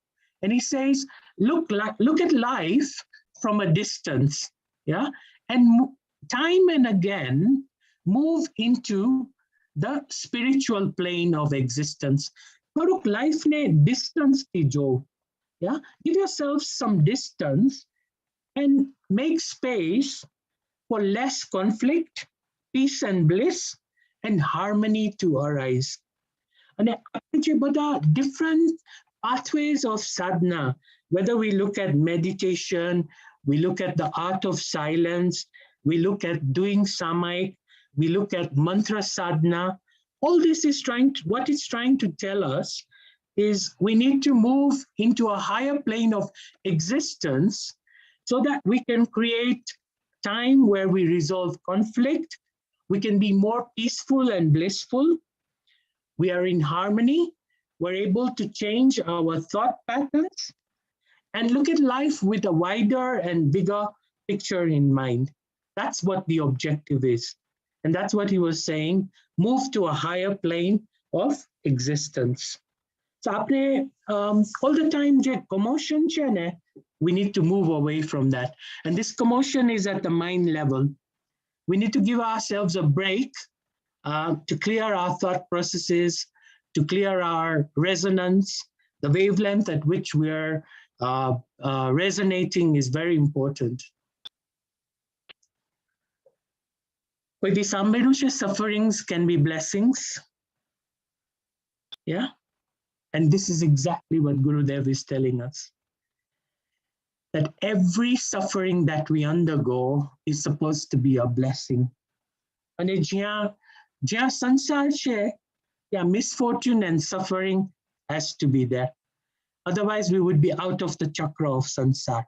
And he says, look at life from a distance, yeah, and time and again move into the spiritual plane of existence. Karuk life ne distance ki jo, yeah, give yourself some distance and make space for less conflict, peace and bliss, and harmony to arise. And different pathways of sadhana, whether we look at meditation, we look at the art of silence, we look at doing samaik, we look at mantra sadhana, all this is what it's trying to tell us is we need to move into a higher plane of existence so that we can create time where we resolve conflict, we can be more peaceful and blissful, we are in harmony, we're able to change our thought patterns and look at life with a wider and bigger picture in mind. That's what the objective is. And that's what he was saying, move to a higher plane of existence. So all the time, commotion, we need to move away from that. And this commotion is at the mind level. We need to give ourselves a break to clear our thought processes, to clear our resonance. The wavelength at which we're resonating is very important. With the Samberusha sufferings can be blessings. Yeah. And this is exactly what Gurudev is telling us. That every suffering that we undergo is supposed to be a blessing. And jya sansar che, misfortune and suffering has to be there. Otherwise, we would be out of the chakra of sansar.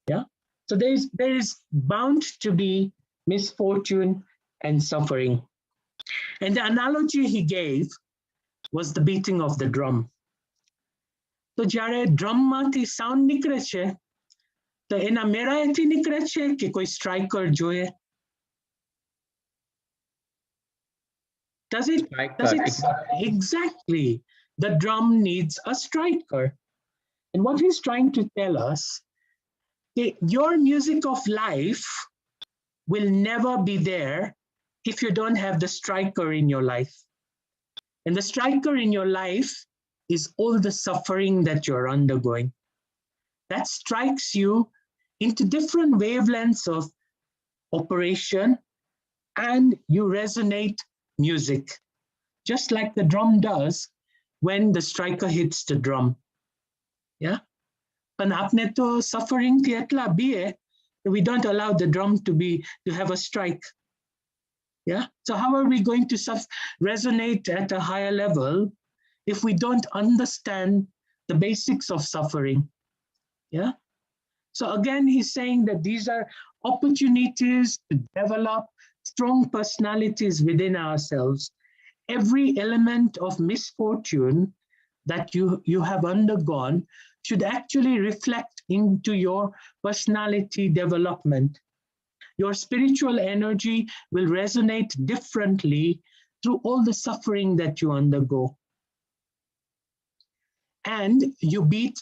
Yeah. So there is bound to be misfortune and suffering. And the analogy he gave was the beating of the drum. So jare drum mati sound nikre che, to ena mera eti nikre che ki koi striker joye. Does it? Exactly. The drum needs a striker. And what he's trying to tell us, your music of life will never be there if you don't have the striker in your life. And the striker in your life is all the suffering that you're undergoing. That strikes you into different wavelengths of operation and you resonate music, just like the drum does when the striker hits the drum. Yeah? And apne to suffering thi etla bhi we don't allow the drum to have a strike. Yeah. So how are we going to resonate at a higher level if we don't understand the basics of suffering? Yeah. So again, he's saying that these are opportunities to develop strong personalities within ourselves. Every element of misfortune that you have undergone should actually reflect into your personality development. Your spiritual energy will resonate differently through all the suffering that you undergo. And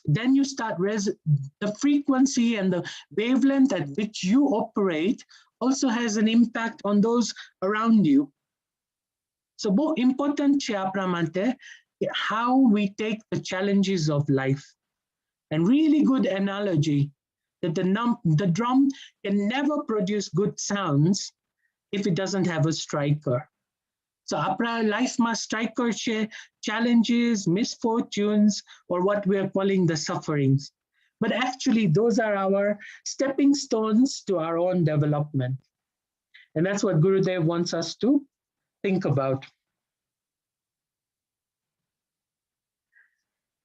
then you start, the frequency and the wavelength at which you operate also has an impact on those around you. So more important, Pramante, how we take the challenges of life. And really good analogy that the drum can never produce good sounds if it doesn't have a striker. So our life must striker challenges, misfortunes, or what we are calling the sufferings. But actually, those are our stepping stones to our own development. And that's what Gurudev wants us to think about.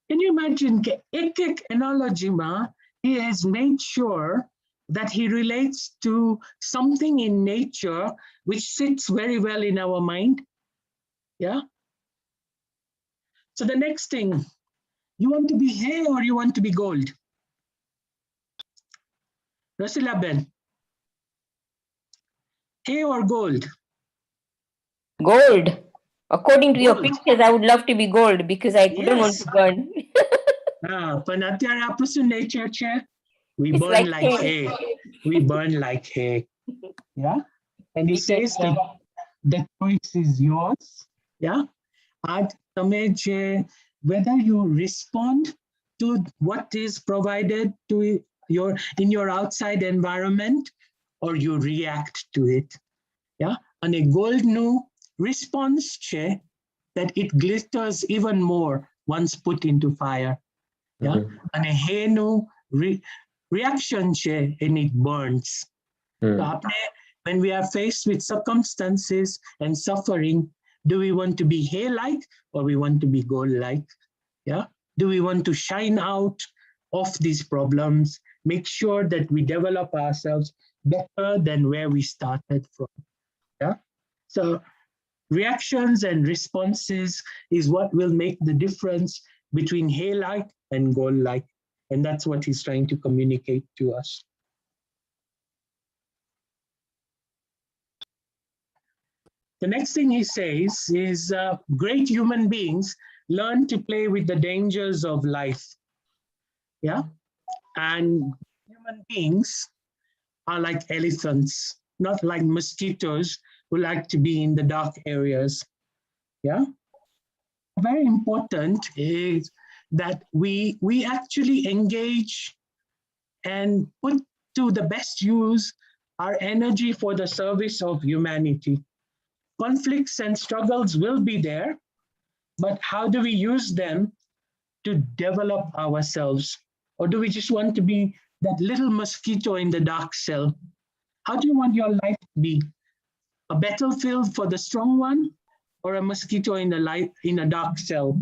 Can you imagine, ek analogy ma, he has made sure that he relates to something in nature which sits very well in our mind. Yeah. So the next thing, you want to be hay or you want to be gold? Rasila Ben, hay or gold? Gold. According to your pictures, I would love to be gold because I don't want to burn. Nature, we burn like, hay. We burn like hay. Yeah. And he says the choice is yours. Yeah. And whether you respond to what is provided to in your outside environment or you react to it. Yeah. And a gold nu response that it glitters even more once put into fire. Yeah. And a henu reaction and it burns. So when we are faced with circumstances and suffering, do we want to be hay-like or we want to be gold-like? Yeah. Do we want to shine out of these problems, make sure that we develop ourselves better than where we started from? Yeah. So reactions and responses is what will make the difference between hay-like and gold-like. And that's what he's trying to communicate to us. The next thing he says is great human beings learn to play with the dangers of life. Yeah. And human beings are like elephants, not like mosquitoes who like to be in the dark areas. Yeah. Very important is that we actually engage and put to the best use our energy for the service of humanity. Conflicts and struggles will be there, but how do we use them to develop ourselves? Or do we just want to be that little mosquito in the dark cell? How do you want your life to be? A battlefield for the strong one or a mosquito in a dark cell?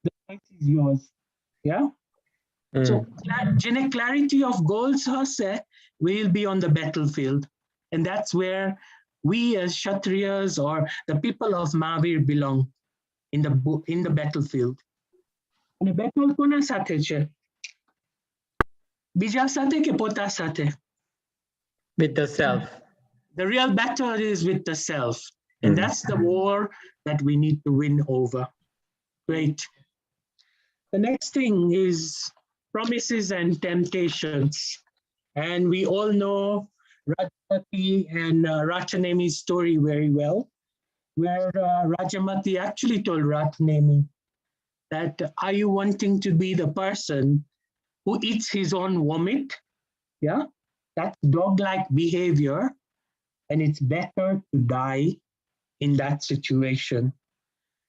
The choice is yours. Yeah? So clarity of goals, will be on the battlefield. And that's where we as Kshatriyas or the people of Mahavir belong, in the battlefield. And the battle kona sathe che? Bija sathe ke pota sathe? With the self. The real battle is with the self. And that's the war that we need to win over. Great. The next thing is promises and temptations. And we all know Rajamati and Ratnami's story very well, where Rajamati actually told Ratnami that, are you wanting to be the person who eats his own vomit? Yeah, that's dog-like behavior, and it's better to die in that situation.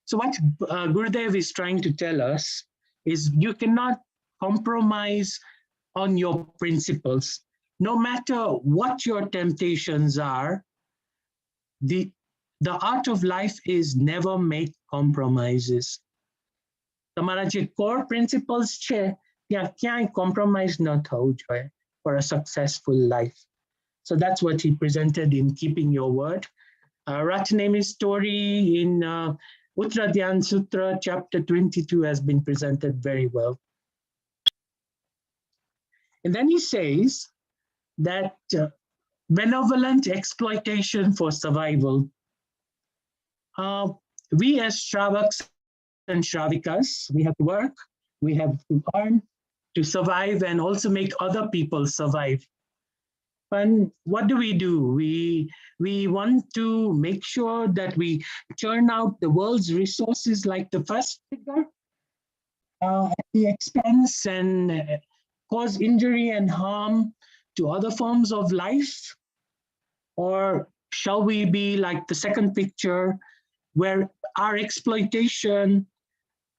So what Gurudev is trying to tell us is you cannot compromise on your principles. No matter what your temptations are, the art of life is never make compromises. Tamara je core principles che, ત્યાં ક્યાંય compromise ન થવું જોઈએ for a successful life. So that's what he presented in Keeping Your Word. Ratnami's story in Uttara Dhyan Sutra, chapter 22 has been presented very well. And then he says that benevolent exploitation for survival. We as Shravaks and Shravikas, we have to work, we have to earn to survive and also make other people survive. And what do? We want to make sure that we churn out the world's resources like the first figure at the expense and cause injury and harm to other forms of life? Or shall we be like the second picture where our exploitation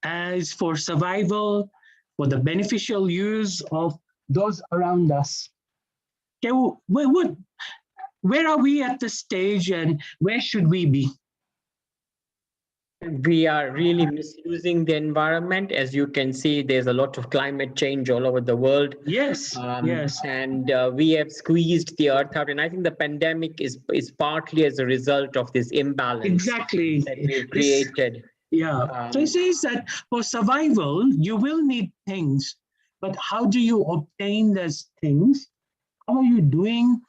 is for survival, for the beneficial use of those around us? Okay, where are we at this stage and where should we be? We are really misusing the environment. As you can see, there's a lot of climate change all over the world. Yes, yes. And we have squeezed the earth out. And I think the pandemic is partly as a result of this imbalance exactly that we've created. Yeah. So it says that for survival, you will need things, but how do you obtain those things? How are you doing?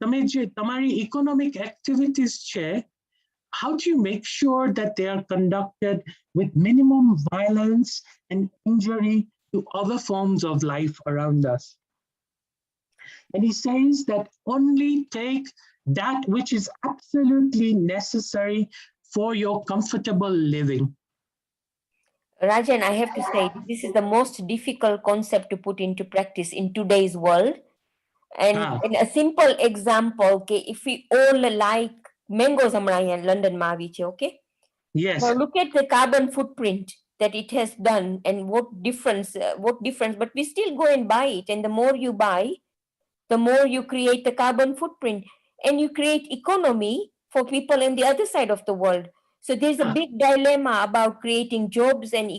Tamari economic activities che, how do you make sure that they are conducted with minimum violence and injury to other forms of life around us? And he says that only take that which is absolutely necessary for your comfortable living. Rajan, I have to say, this is the most difficult concept to put into practice in today's world. And in a simple example, okay, if we all like mangoes in London, okay? Yes. So look at the carbon footprint that it has done and what difference, but we still go and buy it. And the more you buy, the more you create the carbon footprint and you create economy for people on the other side of the world. So there's a big dilemma about creating jobs and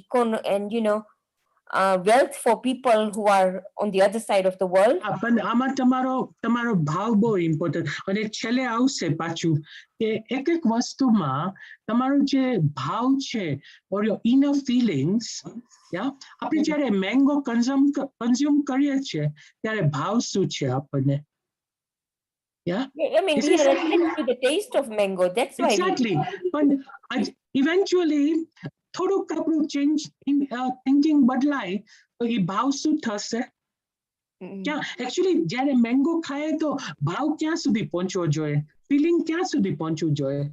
wealth for people who are on the other side of the world. Tamaro bhav bo important. Ane chele avse pachu ke ek vastuma tamaro je bhav che or your inner feelings, yeah, apne jare mango consume kariye che tyare bhav su che apne. Yeah, I mean, we are attached to the taste of mango. That's why. Exactly. But eventually, thodo kapru change in thinking badlai, to e bhav su thase. Yeah, actually, jare mango khaye to bhav kya sudhi pahunchvo joye, feeling kya sudhi pahunchvu joye.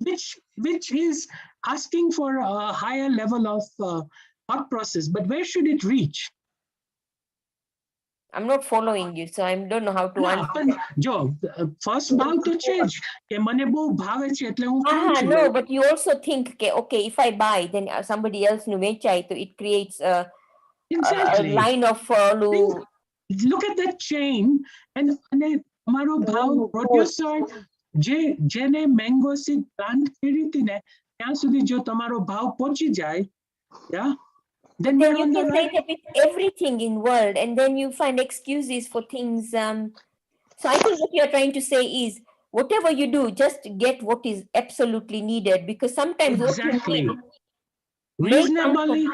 Which is asking for a higher level of thought process. But where should it reach? I'm not following you, so I don't know how to answer. Jo, first bhav to change. Ke mane bo bhav che etle hu khau chu. No, but you also think, okay, if I buy, then somebody else nu vechai, so it creates a line of Look at that chain, and amaro bhav producer jene mango seed plant kari thi ne, ત્યાં સુધી જો તમારો ભાવ પહોંચી જાય, yeah. Then you can say that with everything in world, and then you find excuses for things. So I think what you're trying to say is, whatever you do, just get what is absolutely needed, because sometimes exactly. What you need,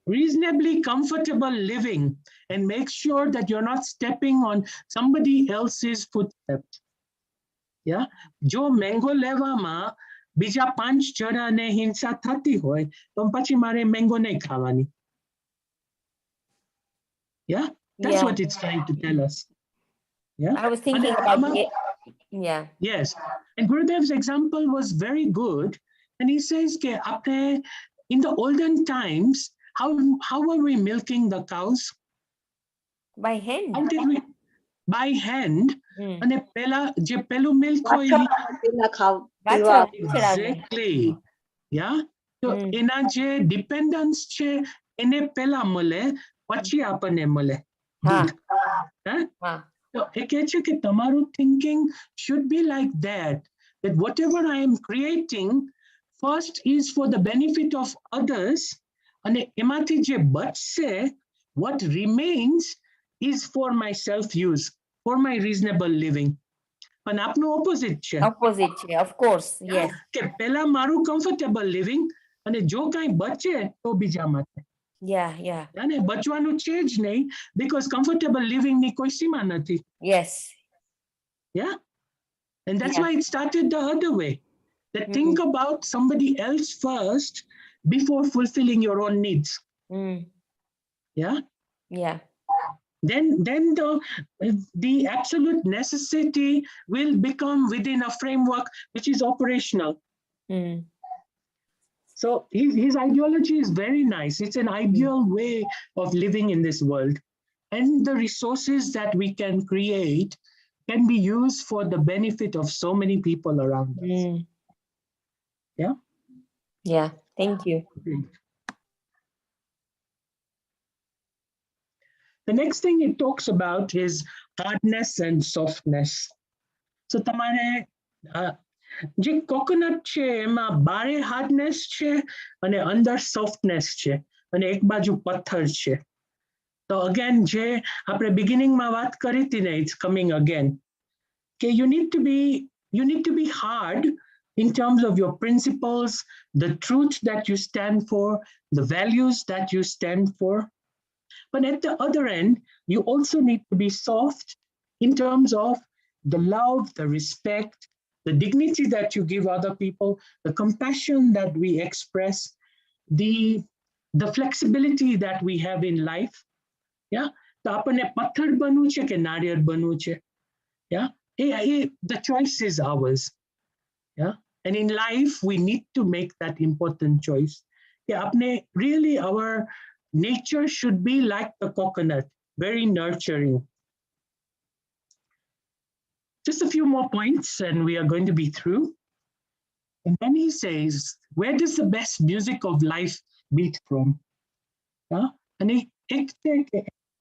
reasonably comfortable living, and make sure that you're not stepping on somebody else's footsteps. Yeah, jo mango lewa ma બીજા 5 જણા ને હિંસા થતી હોય તો પછી મારે mango નહીં ખાવાની. Yeah, that's what it's trying to tell us. Yeah, I was thinking about it. Yeah. Yes, and Gurudev's example was very good, and he says ke apne in the olden times, how were we milking the cows? By hand. How did we? By hand. And pela je pelu milk exactly. Yeah. So ena je dependence che ene pela male pachi apane male. So ke tamaru thinking should be like that whatever I am creating first is for the benefit of others, and eમાંથી જે બચશે what remains is for my self use, for my reasonable living. પણ આપનું opposite છે. Opposite છે, of course, yes. કે પહેલા મારું comfortable living અને જો કાંઈ બચે તો બીજા માટે. Yeah, yeah. અને બચવાનું છે જ નહીં, because comfortable living ની કોઈ સીમા નથી. Yes. Yeah. And that's Yeah. why it started the other way. That think about somebody else first before fulfilling your own needs. Yeah. Yeah. Then the absolute necessity will become within a framework which is operational. So his ideology is very nice. It's an ideal way of living in this world. And the resources that we can create can be used for the benefit of so many people around us. Yeah? Yeah, thank you. The next thing it talks about is hardness and softness. So તમારે જે coconut છે એમાં બારે hardness છે અને અંદર softness છે અને એક બાજુ પથ્થર છે. તો અગેન જે આપણે બિગિનિંગમાં વાત કરી હતી ને, it's coming again, કે you need to be hard in terms of your principles, the truth that you stand for, the values that you stand for. But at the other end, you also need to be soft in terms of the love, the respect, the dignity that you give other people, the compassion that we express, the flexibility that we have in life. Yeah. તો આપણને પથ્થર બનવું છે કે નારિયેળ બનવું છે? Yeah. The choice is ours. Yeah. And in life, we need to make that important choice. Yeah. આપણે really, our nature should be like the coconut, very nurturing. Just a few more points and we are going to be through. And then he says, where does the best music of life beat from? Yeah? And એક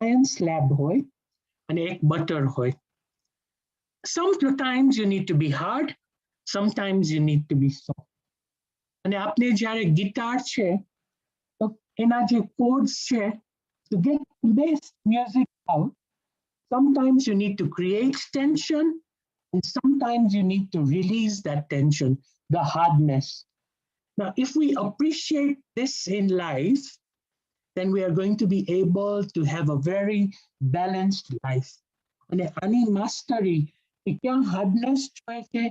iron slab hoy and ek butter hoy. Sometimes you need to be hard, sometimes you need to be soft. And આપને જ્યારે guitar છે તો એના જે chords છે, to get the best music out, sometimes you need to create tension and sometimes you need to release that tension, the hardness. Now, if we appreciate this in life, then we are going to be able to have a very balanced life. And any mastery, ક્યાં hardness છે,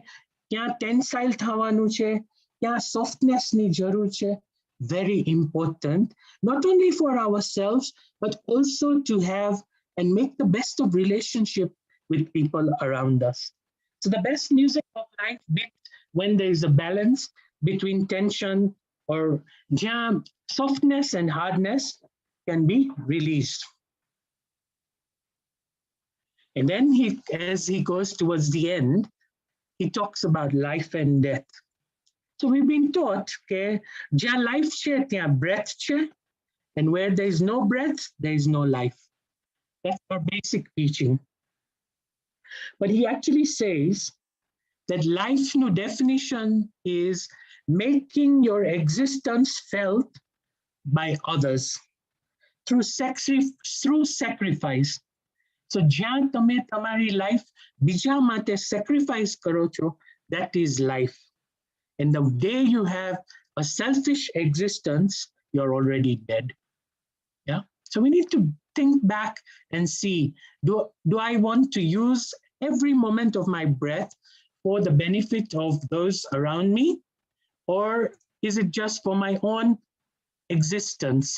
ક્યાં tensile થવાનું છે, ક્યાં softness ની જરૂર છે, very important, not only for ourselves, but also to have and make the best of relationship with people around us. So the best music of life beats when there is a balance between tension, or softness and hardness can be released. And then as he goes towards the end, he talks about life and death. So we've been taught that જ્યાં life છે ત્યાં breath છે, and where there is no breath, there is no life. That's our basic teaching. But he actually says that life's new definition is making your existence felt by others through sacrifice. So જ્યાં તમે તમારી life બીજા માટે sacrifice કરો છો, that is life. And the day you have a selfish existence, you're already dead. Yeah. So we need to think back and see, do I want to use every moment of my breath for the benefit of those around me? Or is it just for my own existence?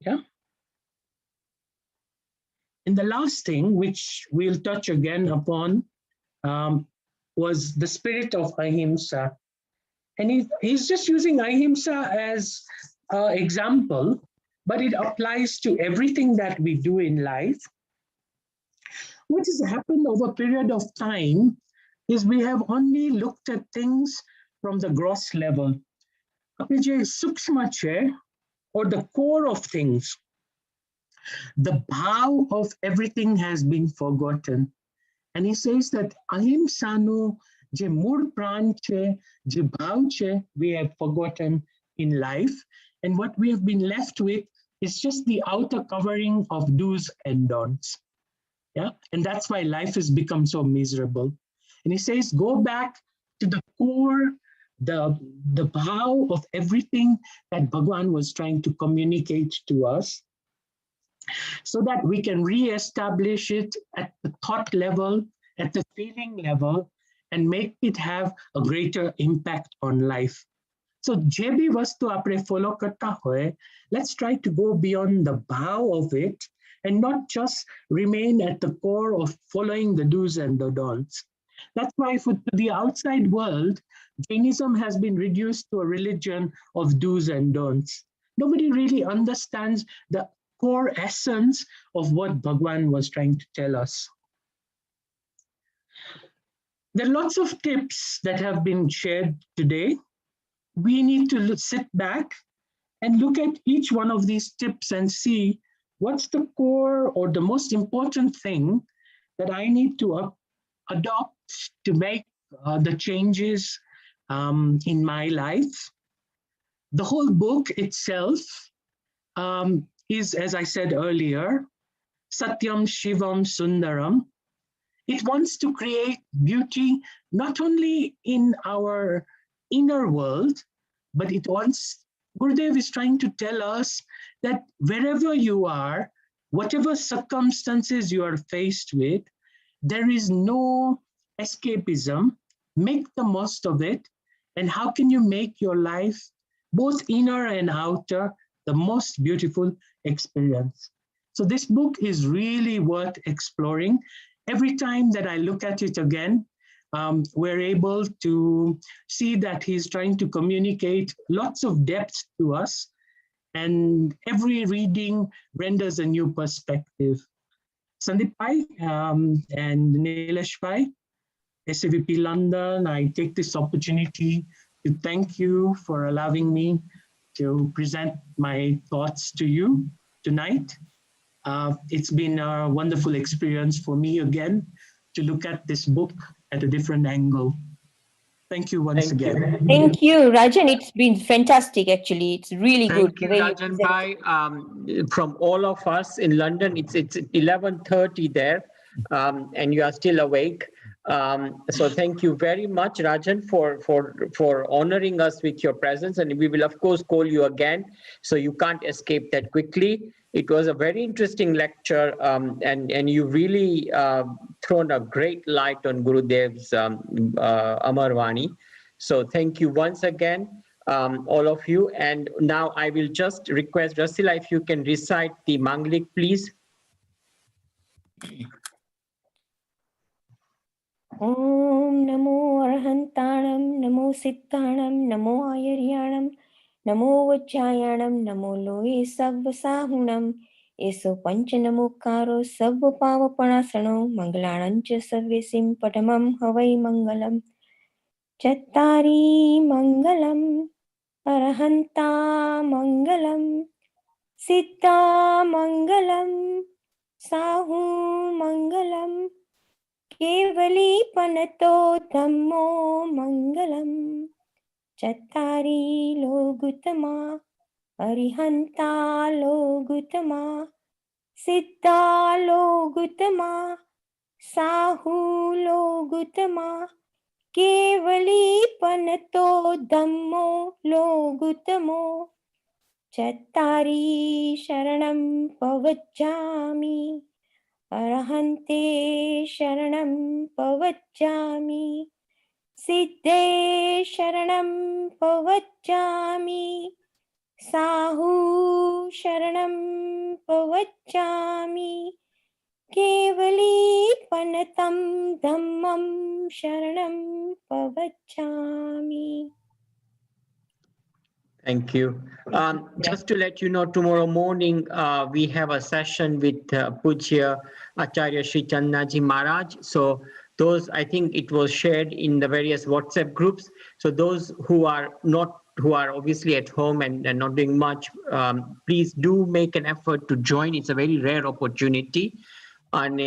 Yeah. And the last thing, which we'll touch again upon, was the spirit of ahimsa. And he's just using ahimsa as an example, but it applies to everything that we do in life. What has happened over a period of time is we have only looked at things from the gross level. આપણે જે સૂક્ષ્મ છે, or the core of things, the bhav of everything has been forgotten. And he says that ahimsanu je mood pran che, je bhav che, we have forgotten in life. And what we have been left with is just the outer covering of do's and don'ts. Yeah, and that's why life has become so miserable. And he says, go back to the core, the bhav of everything that Bhagwan was trying to communicate to us, so that we can re-establish it at the thought level, at the feeling level, and make it have a greater impact on life. So જે બી વસ્તુ આપણે follow કરતા હોય, let's try to go beyond the bow of it and not just remain at the core of following the do's and the don'ts. That's why for the outside world, Jainism has been reduced to a religion of do's and don'ts. Nobody really understands the core essence of what Bhagwan was trying to tell us. There are lots of tips that have been shared today. We need to sit back and look at each one of these tips and see what's the core or the most important thing that I need to adopt to make the changes in my life. The whole book itself is, as I said earlier, Satyam Shivam Sundaram. It wants to create beauty not only in our inner world, but it wants, Gurudev is trying to tell us that wherever you are, whatever circumstances you are faced with, there is no escapism. Make the most of it. And how can you make your life, both inner and outer, the most beautiful experience? So this book is really worth exploring. Every time that I look at it again, we're able to see that he's trying to communicate lots of depth to us, and every reading renders a new perspective. Sandeep Pai and Nilesh Pai, SCVP London, I take this opportunity to thank you for allowing me to present my thoughts to you tonight. It's been a wonderful experience for me again to look at this book at a different angle. Thank you once again. Thank you, Rajan. It's been fantastic, actually. It's really good. Thank you, Rajan Bhai. From all of us in London, it's 11:30 there, and you are still awake. So thank you very much, Rajan, for honoring us with your presence. And we will, of course, call you again, so you can't escape that quickly. It was a very interesting lecture, and you really thrown a great light on Gurudev's Amarvani. So thank you once again, all of you. And now I will just request Rasila, if you can recite the Manglik, please. Om Namo Arhantanam, Namo Siddhanam, Namo Ayaryanam, Namo Vajjayanam, Namo Loe Sabba Sahunam, Eso Panchanamukaro Sabba Pavapanasano, Mangalanancha Sarvesim Patamam Havai Mangalam, Chattari Mangalam, Arahanta Mangalam, Siddha Mangalam, Sahu Mangalam, Kevali Panato Dhammo Mangalam, Chattari Logutama, Arihanta Logutama, Siddha Logutama, Sahu Logutama, Kevali Panato Dhammo Logutamo, Chattari Sharanam Pavajjami, Arahante Sharanam Pavajjami, Siddhe Sharanam Pavajjami, Sahu Sharanam Pavajjami, Kevali Panatam Dhammam Sharanam Pavajjami. Thank you. Just to let you know, tomorrow morning we have a session with Pujya Acharya Sri Channaji Maharaj. So those, I think it was shared in the various WhatsApp groups. So those who are obviously at home and not doing much, please do make an effort to join. It's a very rare opportunity. And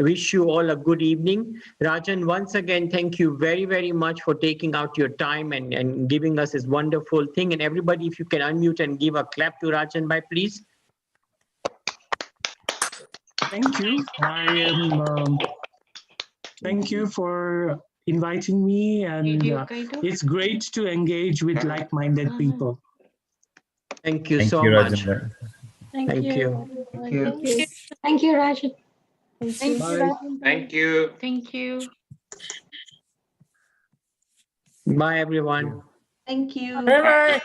wish you all a good evening. Rajan, once again, thank you very, very much for taking out your time and giving us this wonderful thing. And everybody, if you can unmute and give a clap to Rajan Bhai, please. Thank you. Thank you for inviting me, and it's great to engage with like-minded people. Thank you Thank so you, much. Rajendra. Thank you. Thank you. Thank you, Rajan. Thank Bye. you. Thank you. Thank you. Bye, everyone. Thank you. Bye-bye.